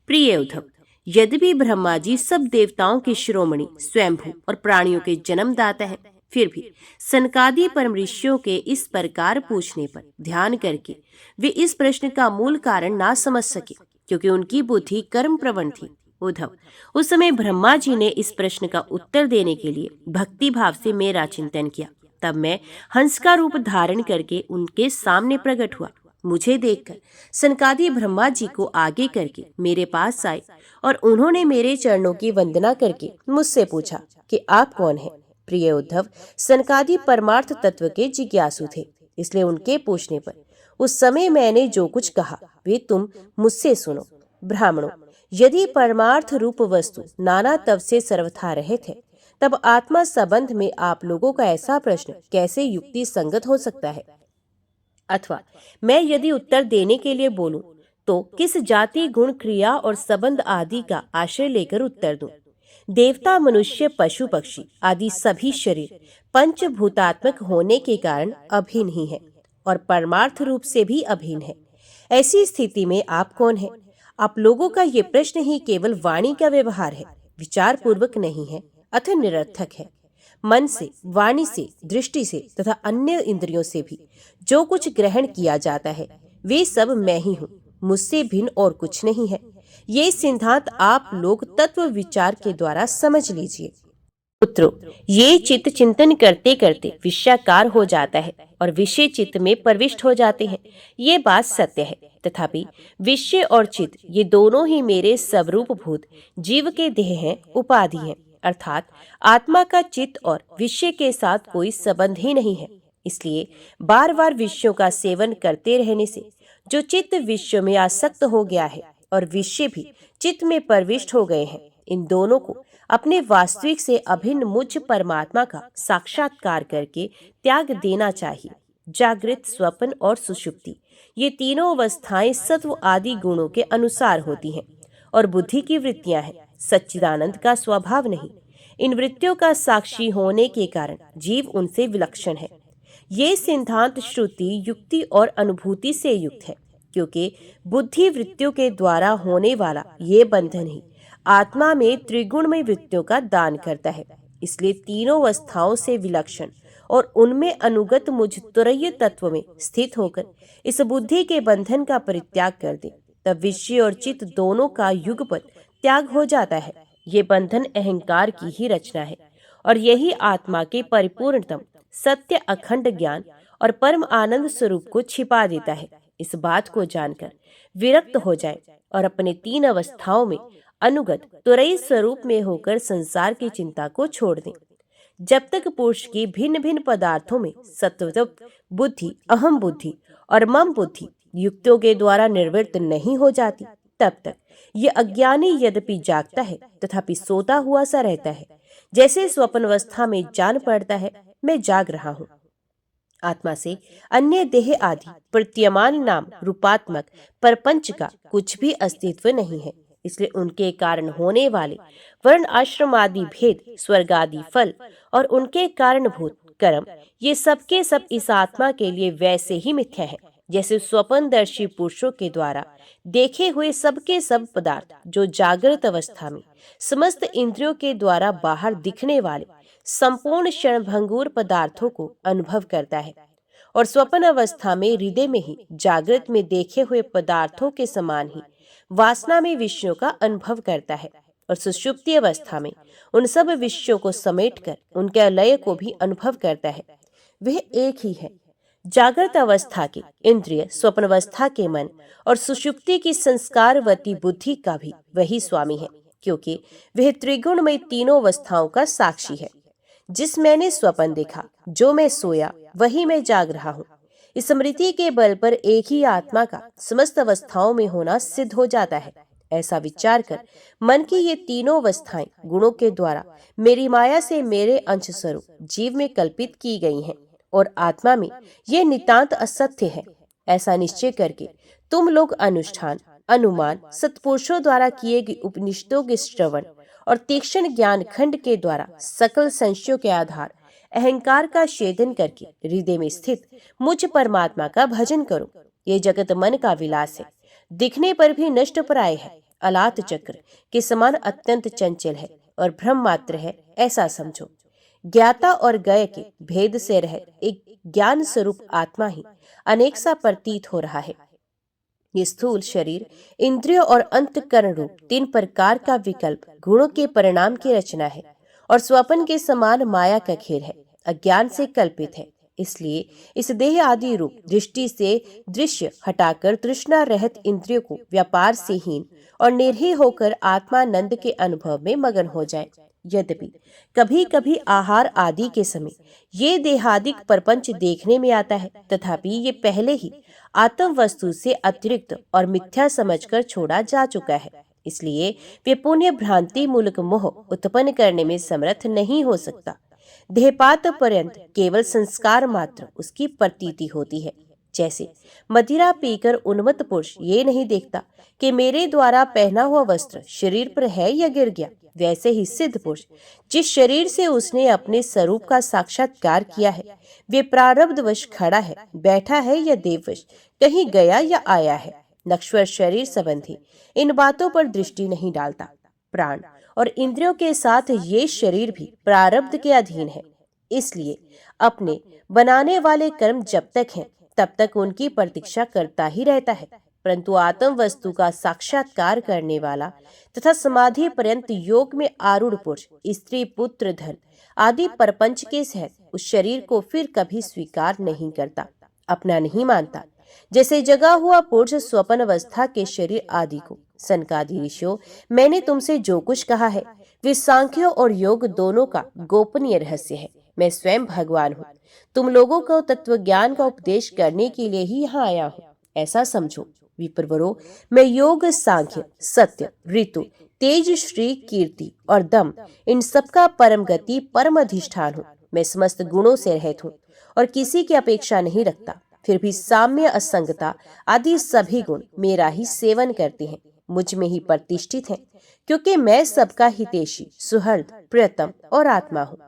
प्रिय उद्धव, यद्यपि ब्रह्मा जी सब देवताओं के शिरोमणि, स्वयंभू और प्राणियों के जन्मदाता है, फिर भी सनकादि परम ऋषियों के इस प्रकार पूछने पर ध्यान करके वे इस प्रश्न का मूल कारण ना समझ सके, क्योंकि उनकी बुद्धि कर्म प्रवण थी। उद्धव, उस समय ब्रह्मा जी ने इस प्रश्न का उत्तर देने के लिए भक्ति भाव से मेरा चिंतन किया। तब मैं हंस का रूप धारण करके उनके सामने प्रकट हुआ। मुझे देखकर सनकादि ब्रह्मा जी को आगे करके मेरे पास आए और उन्होंने मेरे चरणों की वंदना करके मुझसे पूछा कि आप कौन हैं? प्रिय उद्धव, सनकादि परमार्थ तत्व के जिज्ञासु थे, इसलिए उनके पूछने पर उस समय मैंने जो कुछ कहा वे तुम मुझसे सुनो। ब्राह्मणों, यदि परमार्थ रूप वस्तु नाना तव से सर्वथा रहित है, तब आत्मा संबंध में आप लोगों का ऐसा प्रश्न कैसे युक्ति संगत हो सकता है? अथवा मैं यदि उत्तर देने के लिए बोलूं तो किस जाति, गुण, क्रिया और संबंध आदि का आश्रय लेकर उत्तर दूं? देवता, मनुष्य, पशु, पक्षी आदि सभी शरीर पंचभूतात्मक होने के कारण अभिन्न ही है और परमार्थ रूप से भी अभिन्न है। ऐसी स्थिति में आप कौन है? आप लोगों का ये प्रश्न ही केवल वाणी का व्यवहार है, विचार पूर्वक नहीं है। अतः निरर्थक है। मन से, वाणी से, दृष्टि से तथा अन्य इंद्रियों से भी जो कुछ ग्रहण किया जाता है वे सब मैं ही हूँ, मुझसे भिन्न और कुछ नहीं है। ये सिद्धांत आप लोग तत्व विचार के द्वारा समझ लीजिए। पुत्रों, ये चित्त चिंतन करते करते विषयाकार हो जाता है और विषय चित्त में प्रविष्ट हो जाते हैं। ये बात सत्य है। तथापि विषय और चित्त ये दोनों ही मेरे स्वरूप भूत जीव के देह हैं, उपाधि हैं। अर्थात आत्मा का चित्त और विषय के साथ कोई संबंध ही नहीं है। इसलिए बार बार विषयों का सेवन करते रहने से जो चित्त विषयों में आसक्त हो गया है और विषय भी चित्त में प्रविष्ट हो गए हैं, इन दोनों को अपने वास्तविक से अभिन्न मुझ परमात्मा का साक्षात्कार करके त्याग देना चाहिए। जागृत, स्वप्न और सुषुप्ति ये तीनों अवस्थाएं सत्व आदि गुणों के अनुसार होती हैं और बुद्धि की वृत्तियां हैं, सच्चिदानंद का स्वभाव नहीं। इन वृत्तियों का साक्षी होने के कारण जीव उनसे विलक्षण है। ये सिद्धांत श्रुति, युक्ति और अनुभूति से युक्त है, क्योंकि बुद्धि वृत्तियों के द्वारा होने वाला ये बंधन ही आत्मा में त्रिगुणमय वृत्तियों का दान करता है। इसलिए तीनों अवस्थाओं से विलक्षण और उनमें अनुगत मुझ तुरय तत्व में स्थित होकर इस बुद्धि के बंधन का परित्याग कर दे, तब विषय और चित्त दोनों का युगपत त्याग हो जाता है। ये बंधन अहंकार की ही रचना है और यही आत्मा के परिपूर्णतम सत्य, अखंड ज्ञान और परम आनंद स्वरूप को छिपा देता है। इस बात को जानकर विरक्त हो जाए और अपने तीन अवस्थाओं में अनुगत तुरई स्वरूप में होकर संसार की चिंता को छोड़ दें। जब तक पुरुष की भिन्न भिन्न पदार्थों में सत्व बुद्धि, अहम बुद्धि और मम बुद्धि युक्तियों के द्वारा निवृत्त नहीं हो जाती, तब तक ये अज्ञानी यद्यपि जागता है तथापि सोता हुआ सा रहता है। जैसे स्वप्न अवस्था में जान पड़ता है मैं जाग रहा हूँ। आत्मा से अन्य देह आदि प्रतीयमान नाम रूपात्मक परपंच का कुछ भी अस्तित्व नहीं है। इसलिए उनके कारण होने वाले वर्ण, आश्रम आदि भेद, स्वर्ग आदि फल और उनके कारणभूत कर्म ये सब के सब इस आत्मा के लिए वैसे ही मिथ्या है जैसे स्वप्नदर्शी पुरुषों के द्वारा देखे हुए सबके सब पदार्थ जो जागृत अवस्था में समस्त इंद्रियों के द्वारा बाहर दिखने वाले संपूर्ण क्षणभंगुर पदार्थों को अनुभव करता है और स्वप्न अवस्था में हृदय में ही जागृत में देखे हुए पदार्थों के समान ही वासना में विषयों का अनुभव करता है और सुषुप्ति अवस्था में उन सब विषयों को समेटकर उनके लय को भी अनुभव करता है। वह एक ही है। जागृत अवस्था के इंद्रिय, स्वप्न अवस्था के मन और सुषुप्ति की संस्कारवती बुद्धि का भी वही स्वामी है, क्योंकि वह त्रिगुण में तीनों अवस्थाओं का साक्षी है। जिस मैंने स्वप्न देखा, जो मैं सोया, वही मैं जाग रहा हूँ। इस स्मृति के बल पर एक ही आत्मा का समस्त अवस्थाओं में होना सिद्ध हो जाता है। ऐसा विचार कर मन की ये तीनों अवस्थाएं गुणों के द्वारा मेरी माया से मेरे अंश स्वरूप जीव में कल्पित की गई हैं और आत्मा में ये नितांत असत्य है। ऐसा निश्चय करके तुम लोग अनुष्ठान, अनुमान, सत्पुरुषों द्वारा किए गए उपनिषदों के श्रवण और तीक्ष्ण ज्ञान खंड के द्वारा सकल संशयों के आधार अहंकार का छेदन करके हृदय में स्थित मुझ परमात्मा का भजन करो। ये जगत मन का विलास है, दिखने पर भी नष्ट प्राय है, अलात चक्र के समान अत्यंत चंचल है और भ्रम मात्र है, ऐसा समझो। ज्ञाता और गय के भेद से रह एक ज्ञान स्वरूप आत्मा ही अनेक सा प्रतीत हो रहा है। ये स्थूल शरीर, इंद्रियों और अंतःकरण रूप तीन प्रकार का विकल्प गुणों के परिणाम की रचना है और स्वप्न के समान माया का खेल है, अज्ञान से कल्पित है। इसलिए इस देह आदि रूप दृष्टि से दृश्य हटाकर तृष्णा रहित इंद्रियों को व्यापार से हीन और निर्भय होकर आत्मानंद के अनुभव में मगन हो जाए। यद्यपि कभी कभी आहार आदि के समय ये देहादिक प्रपंच देखने में आता है, तथापि ये पहले ही आत्म वस्तु से अतिरिक्त और मिथ्या समझकर छोड़ा जा चुका है। इसलिए वे पुण्य भ्रांति मूलक मोह उत्पन्न करने में समर्थ नहीं हो सकता। देहपात पर्यंत केवल संस्कार मात्र उसकी प्रतीति होती है। जैसे मदिरा पीकर उन्मत्त पुरुष ये नहीं देखता कि मेरे द्वारा पहना हुआ वस्त्र शरीर पर है या गिर गया, वैसे ही सिद्ध पुरुष जिस शरीर से उसने अपने स्वरूप का साक्षात्कार किया है वे प्रारब्धवश खड़ा है, बैठा है या देववश कहीं गया या आया है। नश्वर शरीर संबंधी इन बातों पर दृष्टि नहीं डालता। प्राण और इंद्रियों के साथ ये शरीर भी प्रारब्ध के अधीन है। इसलिए अपने बनाने वाले कर्म जब तक हैं तब तक उनकी प्रतीक्षा करता ही रहता है, परंतु आत्म वस्तु का साक्षात्कार करने वाला तथा समाधि पर्यंत योग में आरूढ़ पुरुष स्त्री पुत्र धन आदि परपंच के सहित उस शरीर को फिर कभी स्वीकार नहीं करता, अपना नहीं मानता। जैसे जगा हुआ पुरुष स्वप्न अवस्था के शरीर आदि को। सनकादि ऋषियों, मैंने तुमसे जो कुछ कहा है वे सांख्यों और योग दोनों का गोपनीय रहस्य है। मैं स्वयं भगवान हूँ। तुम लोगों को तत्व ज्ञान का उपदेश करने के लिए ही यहाँ आया हूँ, ऐसा समझो। विप्रवरो, मैं योग, सांख्य, सत्य, ऋतु, तेज, श्री, कीर्ति और दम, इन सबका परम गति परम अधिष्ठान हूँ। मैं समस्त गुणों से रहित हूँ और किसी की अपेक्षा नहीं रखता। फिर भी साम्य, असंगता आदि सभी गुण मेरा ही सेवन करते हैं, मुझ में ही प्रतिष्ठित हैं, क्योंकि मैं सबका हितैषी, सुहृद, प्रियतम और आत्मा हूँ।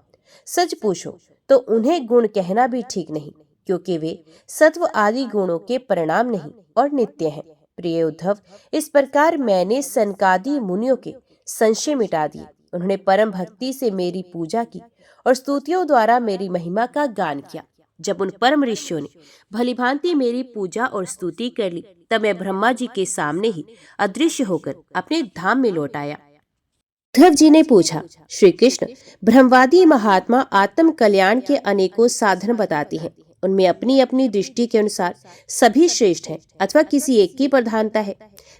सच पूछो तो उन्हें गुण कहना भी ठीक नहीं, क्योंकि वे सत्व आदि गुणों के परिणाम नहीं और नित्य हैं। प्रिय उद्धव, इस प्रकार मैंने सनकादि मुनियों के संशय मिटा दिए। उन्होंने परम भक्ति से मेरी पूजा की और स्तुतियों द्वारा मेरी महिमा का गान किया। जब उन परम ऋषियों ने भलीभांति मेरी पूजा और स्तुति कर ली, तब मैं ब्रह्मा जी के सामने ही अदृश्य होकर अपने धाम में लौट आया। उद्धव जी ने पूछा, श्री कृष्ण, ब्रह्मवादी महात्मा आत्म कल्याण के अनेकों साधन बताते हैं। उनमें अपनी अपनी दृष्टि के अनुसार सभी श्रेष्ठ हैं अथवा किसी एक की प्रधानता है।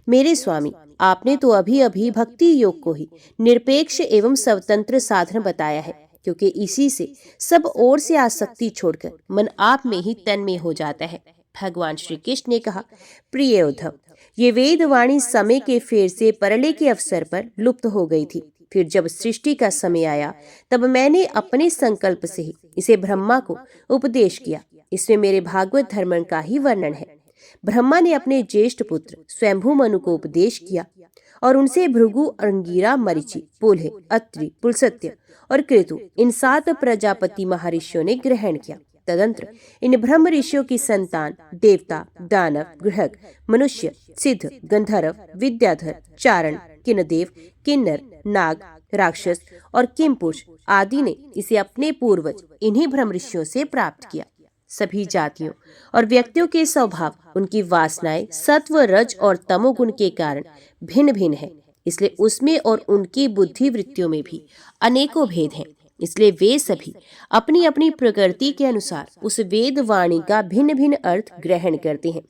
मेरे स्वामी, आपने तो अभी अभी भक्ति योग को ही निरपेक्ष एवं स्वतंत्र साधन बताया है, क्योंकि इसी से सब ओर से आसक्ति छोड़कर मन आप में ही तन्मय हो जाता है। भगवान श्री कृष्ण ने कहा, प्रिय उद्धव, ये वेद वाणी समय के फेर से परले के अवसर पर लुप्त हो गई थी। फिर जब सृष्टि का समय आया तब मैंने अपने संकल्प से ही इसे ब्रह्मा को उपदेश किया। इसमें मेरे भागवत धर्म का ही वर्णन है। ब्रह्मा ने अपने ज्येष्ठ पुत्र स्वयंभू मनु को उपदेश किया और उनसे भृगु, अंगीरा, मरीचि, पुलह, अत्रि, पुलस्त्य और कृतु, इन 7 प्रजापति महर्षियों ने ग्रहण किया। तदंतर इन ब्रह्म ऋषियों की संतान देवता, दानव, गृहक, मनुष्य, सिद्ध, गंधर्व, विद्याधर, चारण, किन्नदेव, किन्नर, नाग, राक्षस और किमपुरुष आदि ने इसे अपने पूर्वज इन्हीं ब्रह्म ऋषियों से प्राप्त किया। सभी जातियों और व्यक्तियों के स्वभाव, उनकी वासनाएं सत्व, रज और तमोगुण के कारण भिन्न भिन्न है। इसलिए उसमें और उनकी बुद्धि वृत्तियों में भी अनेकों भेद हैं। इसलिए वे सभी अपनी अपनी प्रकृति के अनुसार उस वेद वाणी का भिन्न भिन्न अर्थ ग्रहण करते हैं।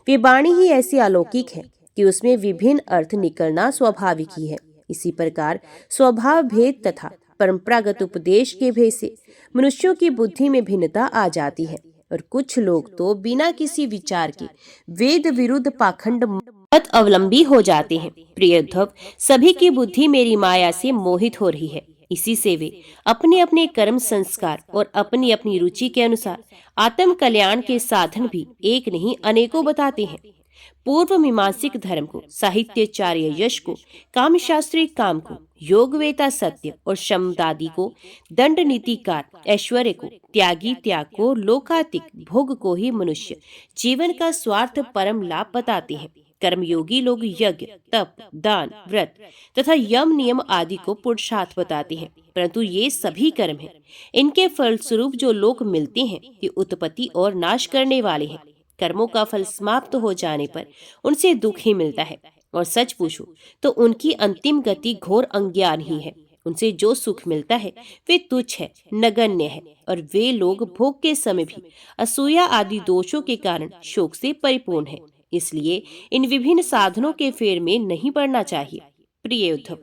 वे वाणी ही ऐसी अलौकिक है कि उसमें विभिन्न अर्थ निकलना स्वाभाविक ही है। इसी प्रकार स्वभाव भेद तथा परंपरागत उपदेश के भेद से मनुष्यों की बुद्धि में भिन्नता आ जाती है और कुछ लोग तो बिना किसी विचार के वेद विरुद्ध पाखंड मत अवलंबी हो जाते हैं। प्रिय उद्धव, सभी की बुद्धि मेरी माया से मोहित हो रही है। इसी से वे अपने अपने कर्म संस्कार और अपनी अपनी रुचि के अनुसार आत्म कल्याण के साधन भी एक नहीं अनेकों बताते हैं। पूर्व मीमांसिक धर्म को, साहित्याचार्य यश को, कामशास्त्री काम को, योगवेता सत्य और शमदादि को, दंड नीतिकार ऐश्वर्य को, त्यागी त्याग को, लोकातिक भोग को ही मनुष्य जीवन का स्वार्थ परम लाभ बताते हैं। कर्मयोगी लोग यज्ञ, तप, दान, व्रत तथा यम नियम आदि को पुरुषार्थ बताते हैं, परंतु ये सभी कर्म हैं। इनके फलस्वरूप जो लोक मिलते हैं ये उत्पत्ति और नाश करने वाले हैं। कर्मों का फल समाप्त हो जाने पर उनसे दुख ही मिलता है, और सच पूछो तो उनकी अंतिम गति घोर अज्ञान ही है। उनसे जो सुख मिलता है वे तुच्छ है, नगण्य है, और वे लोग भोग के समय भी असूया आदि दोषों के कारण शोक से परिपूर्ण है। इसलिए इन विभिन्न साधनों के फेर में नहीं पड़ना चाहिए। प्रिय उद्धव,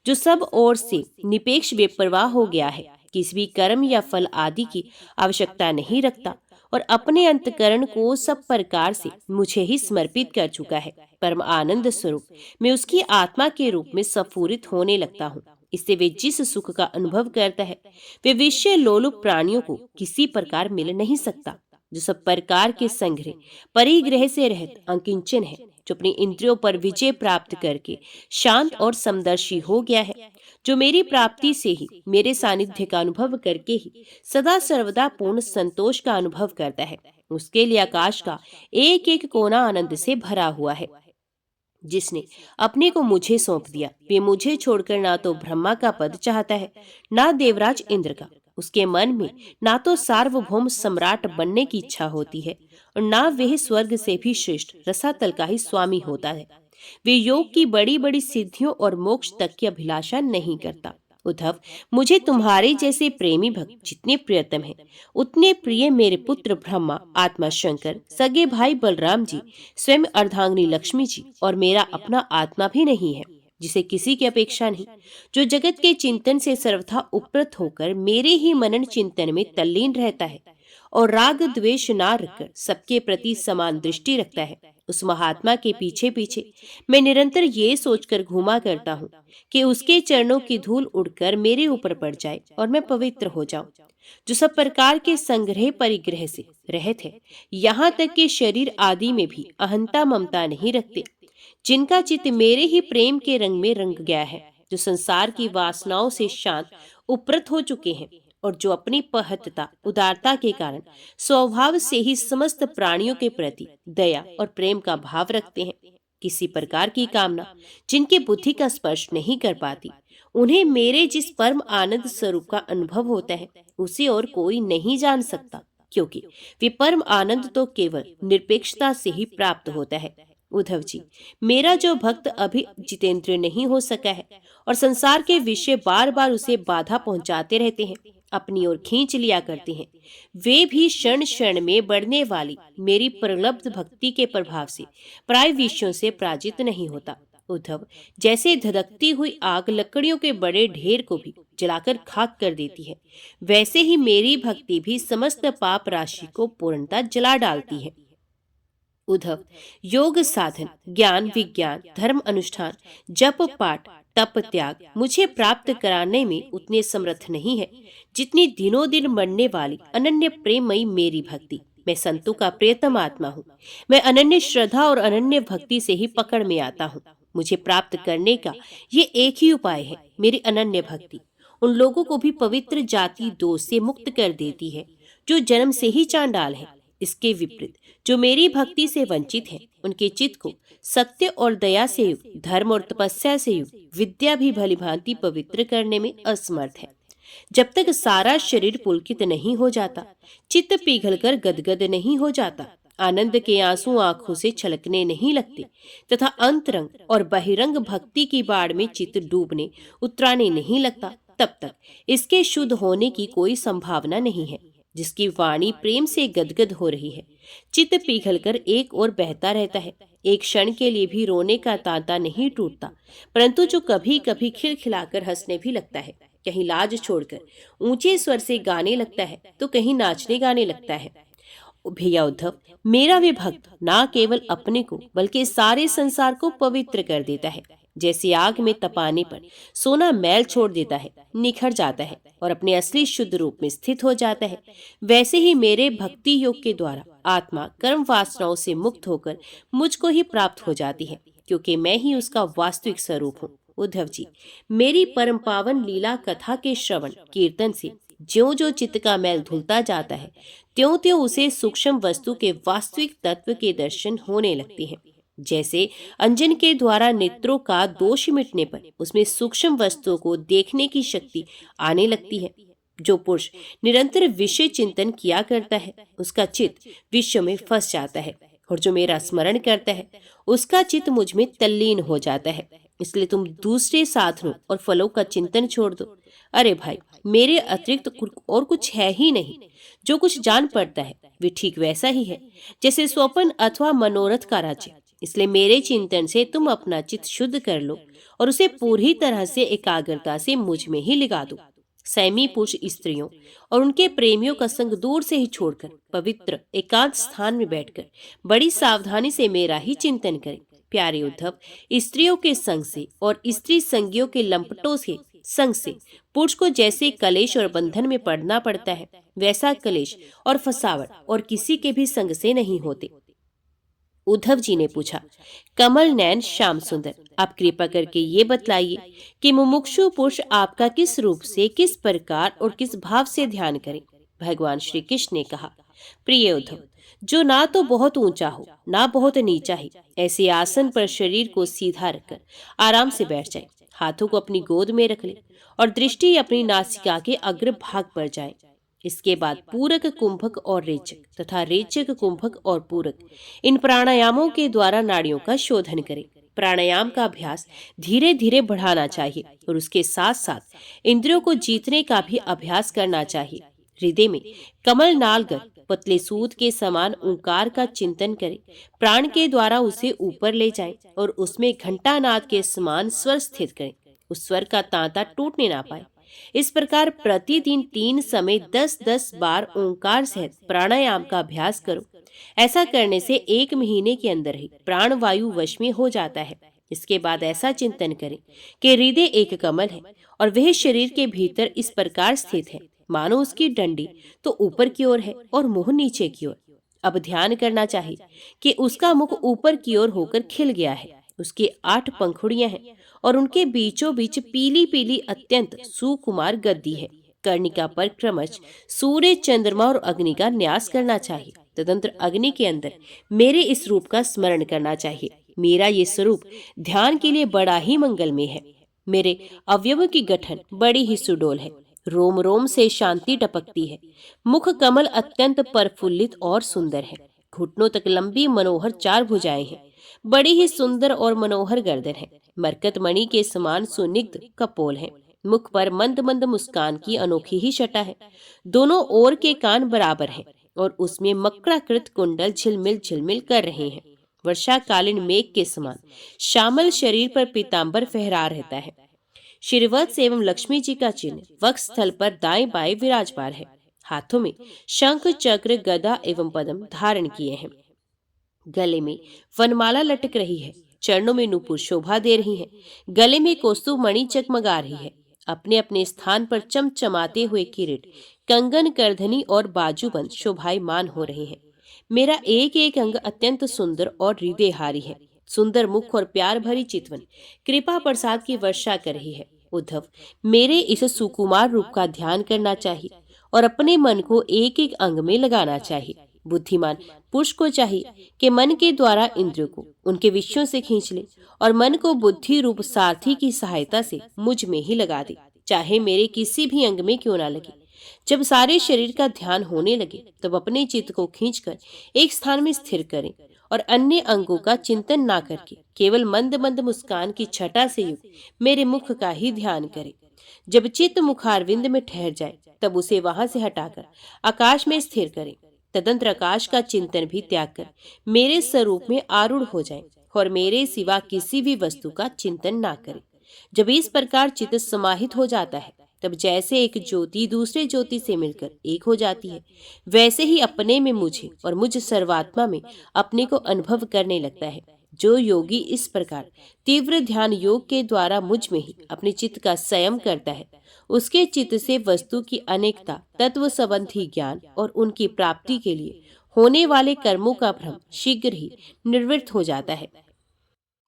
जो सब ओर से निपेक्ष बेपरवाह हो गया है, किसी भी कर्म या फल आदि की आवश्यकता नहीं रखता और अपने अंतकरण को सब प्रकार से मुझे ही समर्पित कर चुका है, परम आनंद स्वरूप मैं उसकी आत्मा के रूप में स्फुरित होने लगता हूँ। इससे वे जिस सुख का अनुभव करता है वे विषय लोलुप प्राणियों को किसी प्रकार मिल नहीं सकता। जो सब प्रकार के संग्रह परिग्रह से रहित अकिंचन है, जो अपनी इंद्रियों पर विजय प्राप्त करके शांत और समदर्शी हो गया है, जो मेरी प्राप्ति से ही, मेरे सानिध्य का अनुभव करके ही सदा सर्वदा पूर्ण संतोष का अनुभव करता है, उसके लिए आकाश का एक एक कोना आनंद से भरा हुआ है। जिसने अपने को मुझे सौंप दिया, वे मुझे छोड़कर ना तो ब्रह्मा का पद चाहता है, ना देवराज इंद्र का। उसके मन में ना तो सार्वभौम सम्राट बनने की इच्छा होती है और ना वह स्वर्ग से भी श्रेष्ठ रसातल का ही स्वामी होता है। वे योग की बड़ी बड़ी सिद्धियों और मोक्ष तक की अभिलाषा नहीं करता। उद्धव, मुझे तुम्हारे जैसे प्रेमी भक्त जितने प्रियतम हैं, उतने प्रिय मेरे पुत्र ब्रह्मा, आत्मा शंकर, सगे भाई बलराम जी, स्वयं अर्धांगिनी लक्ष्मी जी और मेरा अपना आत्मा भी नहीं है, जिसे किसी की अपेक्षा नहीं, जो जगत के चिंतन से सर्वथा उपरत होकर मेरे ही मनन चिंतन में तल्लीन रहता है और राग द्वेष ना रखकर सबके प्रति समान दृष्टि रखता है। उस महात्मा के पीछे पीछे मैं निरंतर ये सोचकर घूमा करता हूँ कि उसके चरणों की धूल उड़कर मेरे ऊपर पड़ जाए और मैं पवित्र हो जाऊं, जो सब प्रकार के संग्रह परिग्रह से रहित है, यहाँ तक कि शरीर आदि में भी अहंता ममता नहीं रखते, जिनका चित्त मेरे ही प्रेम के रंग में रंग गया है, जो संसार की वासनाओं से शांत उपरत हो चुके हैं और जो अपनी पहतता उदारता के कारण स्वभाव से ही समस्त प्राणियों के प्रति दया और प्रेम का भाव रखते हैं। किसी प्रकार की कामना जिनकी बुद्धि का स्पर्श नहीं कर पाती, उन्हें मेरे जिस परम आनंद स्वरूप का अनुभव होता है, उसे और कोई नहीं जान सकता, क्योंकि वे परम आनंद तो केवल निरपेक्षता से ही प्राप्त होता है। उद्धव जी, मेरा जो भक्त अभी जितेंद्रिय नहीं हो सका है और संसार के विषय बार बार उसे बाधा पहुंचाते रहते हैं, अपनी ओर खींच लिया करते हैं, वे भी क्षण क्षण में बढ़ने वाली मेरी प्रलब्ध भक्ति के प्रभाव से प्राय विषयों से पराजित नहीं होता। उद्धव, जैसे धधकती हुई आग लकड़ियों के बड़े ढेर को भी जलाकर खाक कर देती है, वैसे ही मेरी भक्ति भी समस्त पाप राशि को पूर्णतः जला डालती है। उद्धव, योग साधन, ज्ञान विज्ञान, धर्म अनुष्ठान, जप पाठ, तप त्याग मुझे प्राप्त कराने में उतने समर्थ नहीं है जितनी दिनों दिन बढ़ने वाली अनन्य प्रेममयी मेरी भक्ति। मैं संतों का प्रियतम आत्मा हूँ। मैं अनन्य श्रद्धा और अनन्य भक्ति से ही पकड़ में आता हूँ। मुझे प्राप्त करने का ये एक ही उपाय है, मेरी अनन्य भक्ति। उन लोगों को भी पवित्र जाति दोष से मुक्त कर देती है जो जन्म से ही चांडाल है। इसके विपरीत जो मेरी भक्ति से वंचित हैं, उनके चित्त को सत्य और दया से युक्त, धर्म और तपस्या से युक्त विद्या भी भलीभांति पवित्र करने में असमर्थ है। जब तक सारा शरीर पुलकित नहीं हो जाता, चित्त पिघलकर गदगद नहीं हो जाता, आनंद के आंसू आंखों से छलकने नहीं लगते तथा अंतरंग और बहिरंग भक्ति की बाढ़ में चित्त डूबने उतराने नहीं लगता, तब तक इसके शुद्ध होने की कोई संभावना नहीं है। जिसकी वाणी प्रेम से गदगद हो रही है, चित्त पिघलकर एक ओर बहता रहता है, एक क्षण के लिए भी रोने का तांता नहीं टूटता, परंतु जो कभी कभी खिलखिलाकर हंसने भी लगता है, कहीं लाज छोड़कर ऊंचे स्वर से गाने लगता है तो कहीं नाचने गाने लगता है। भैया उद्धव, मेरा वे भक्त ना केवल अपने को बल्कि सारे संसार को पवित्र कर देता है। जैसे आग में तपाने पर सोना मैल छोड़ देता है, निखर जाता है और अपने असली शुद्ध रूप में स्थित हो जाता है, वैसे ही मेरे भक्ति योग के द्वारा आत्मा कर्म वासनाओं से मुक्त होकर मुझको ही प्राप्त हो जाती है, क्योंकि मैं ही उसका वास्तविक स्वरूप हूँ। उद्धव जी, मेरी परम पावन लीला कथा के श्रवण कीर्तन से ज्यों जो चित्त का मैल धुलता जाता है, त्यों त्यों उसे सूक्ष्म वस्तु के वास्तविक तत्व के दर्शन होने लगते हैं। जैसे अंजन के द्वारा नेत्रों का दोष मिटने पर उसमें सूक्ष्म वस्तुओं को देखने की शक्ति आने लगती है। जो पुरुष निरंतर विषय चिंतन किया करता है, उसका चित्त विश्व में फंस जाता है, और जो मेरा स्मरण करता है, उसका चित्त मुझ में तल्लीन हो जाता है। इसलिए तुम दूसरे साधनों और फलों का चिंतन छोड़ दो। अरे भाई, मेरे अतिरिक्त और कुछ है ही नहीं। जो कुछ जान पड़ता है वे ठीक वैसा ही है जैसे स्वप्न अथवा मनोरथ का राज्य। इसलिए मेरे चिंतन से तुम अपना चित्त शुद्ध कर लो और उसे पूरी तरह से एकाग्रता से मुझ में ही लगा दो। सैमी पुरुष स्त्रियों और उनके प्रेमियों का संग दूर से ही छोड़कर पवित्र एकांत स्थान में बैठकर बड़ी सावधानी से मेरा ही चिंतन करें। प्यारे उद्धव, स्त्रियों के संग से और स्त्री संगियों के लंपटों के संग से पुरुष को जैसे कलेश और बंधन में पड़ना पड़ता है, वैसा कलेश और फसावट और किसी के भी संग से नहीं होते। उद्धव जी ने पूछा, कमल नयन श्याम सुंदर, आप कृपा करके ये बतलाइए कि मुमुक्षु पुरुष आपका किस रूप से, किस प्रकार और किस भाव से ध्यान करें। भगवान श्री कृष्ण ने कहा, प्रिय उद्धव, जो ना तो बहुत ऊंचा हो ना बहुत नीचा ही। ऐसे आसन पर शरीर को सीधा रखकर आराम से बैठ जाए। हाथों को अपनी गोद में रख ले और दृष्टि अपनी नासिका के अग्र भाग पर जाए। इसके बाद पूरक, कुंभक और रेचक तथा रेचक, कुंभक और पूरक, इन प्राणायामों के द्वारा नाड़ियों का शोधन करें। प्राणायाम का अभ्यास धीरे धीरे बढ़ाना चाहिए और उसके साथ साथ इंद्रियों को जीतने का भी अभ्यास करना चाहिए। हृदय में कमल नालगर पतले सूत के समान ओंकार का चिंतन करें। प्राण के द्वारा उसे ऊपर ले जाएं और उसमें घंटानाद के समान स्वर स्थित करें। उस स्वर का तांता टूटने ना पाए। इस प्रकार प्रतिदिन 3 समय 10-10 बार ओंकार सहित प्राणायाम का अभ्यास करो। ऐसा करने से 1 महीने के अंदर ही प्राण वायु वश में हो जाता है। इसके बाद ऐसा चिंतन करें कि हृदय एक कमल है और वह शरीर के भीतर इस प्रकार स्थित है मानो उसकी डंडी तो ऊपर की ओर है और मुंह नीचे की ओर। अब ध्यान करना चाहिए कि उसका मुख ऊपर की ओर होकर खिल गया है। उसकी 8 पंखुड़ियां हैं और उनके बीचों बीच पीली पीली अत्यंत सुकुमार गद्दी है। कर्णिका पर क्रमश सूर्य, चंद्रमा और अग्नि का न्यास करना चाहिए। तदंतर अग्नि के अंदर मेरे इस रूप का स्मरण करना चाहिए। मेरा ये स्वरूप ध्यान के लिए बड़ा ही मंगलमय है। मेरे अवयवों की गठन बड़ी ही सुडोल है। रोम रोम से शांति टपकती है। मुख कमल अत्यंत प्रफुल्लित और सुंदर है। घुटनों तक लंबी मनोहर 4 भुजाएं हैं। बड़ी ही सुंदर और मनोहर गर्दन है। मरकत मणि के समान सुनिग्ध कपोल है। मुख पर मंद मंद मुस्कान की अनोखी ही छटा है। दोनों ओर के कान बराबर हैं और उसमें मकड़ाकृत कुंडल झिलमिल झिलमिल कर रहे हैं। वर्षाकालीन मेघ के समान श्यामल शरीर पर पीतांबर फहरा रहता है। श्रीवत्स एवं लक्ष्मी जी का चिन्ह वक्ष स्थल पर दाएं बाएं विराजमान है। हाथों में शंख, चक्र, गदा एवं पद्म धारण किए हैं। गले में वनमाला लटक रही है। चरणों में नूपुर शोभा दे रही हैं। गले में कौस्तुभ मणि चकमगा रही है। अपने अपने स्थान पर चमचमाते हुए किरीट, कंगन, करधनी और बाजूबंद शोभायमान हो रहे हैं। मेरा एक एक अंग अत्यंत सुंदर और हृदयहारी है। सुंदर मुख और प्यार भरी चितवन कृपा प्रसाद की वर्षा कर रही है। उद्धव, मेरे इस सुकुमार रूप का ध्यान करना चाहिए और अपने मन को एक एक अंग में लगाना चाहिए। बुद्धिमान पुरुष को चाहिए कि मन के द्वारा इंद्रियों को उनके विषयों से खींच ले और मन को बुद्धि रूप सारथी की सहायता से मुझ में ही लगा दे, चाहे मेरे किसी भी अंग में क्यों ना लगे। जब सारे शरीर का ध्यान होने लगे तब अपने चित्त को खींचकर एक स्थान में स्थिर करें और अन्य अंगों का चिंतन ना करके केवल मंद मंद मुस्कान की छटा से युक्त मेरे मुख का ही ध्यान करें। जब चित्त मुखारविंद में ठहर जाए तब उसे वहां से हटाकर आकाश में स्थिर करें। तदंतर आकाश का चिंतन भी त्याग कर मेरे स्वरूप में आरूढ़ हो जाएं और मेरे सिवा किसी भी वस्तु का चिंतन ना करें। जब इस प्रकार चित्त समाहित हो जाता है तब जैसे एक ज्योति दूसरे ज्योति से मिलकर एक हो जाती है, वैसे ही अपने में मुझे और मुझ सर्वात्मा में अपने को अनुभव करने लगता है। जो योगी इस प्रकार तीव्र ध्यान योग के द्वारा मुझ में ही अपने चित्त का संयम करता है, उसके चित्त से वस्तु की अनेकता, तत्व संबंधी ज्ञान और उनकी प्राप्ति के लिए होने वाले कर्मों का भ्रम शीघ्र ही निवृत्त हो जाता है।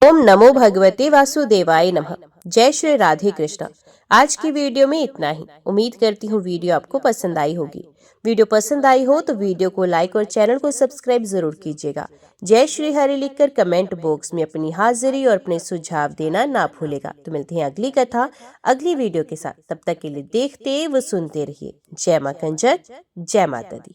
ओम नमो भगवते वासुदेवाय नमः। जय श्री राधे कृष्ण। आज की वीडियो में इतना ही। उम्मीद करती हूँ वीडियो आपको पसंद आई होगी। वीडियो पसंद आई हो तो वीडियो को लाइक और चैनल को सब्सक्राइब जरूर कीजिएगा। जय श्री हरि लिखकर कमेंट बॉक्स में अपनी हाजिरी और अपने सुझाव देना ना भूलेगा। तो मिलते हैं अगली कथा अगली वीडियो के साथ। तब तक के लिए देखते व सुनते रहिए। जय मां कंजर, जय माता दी।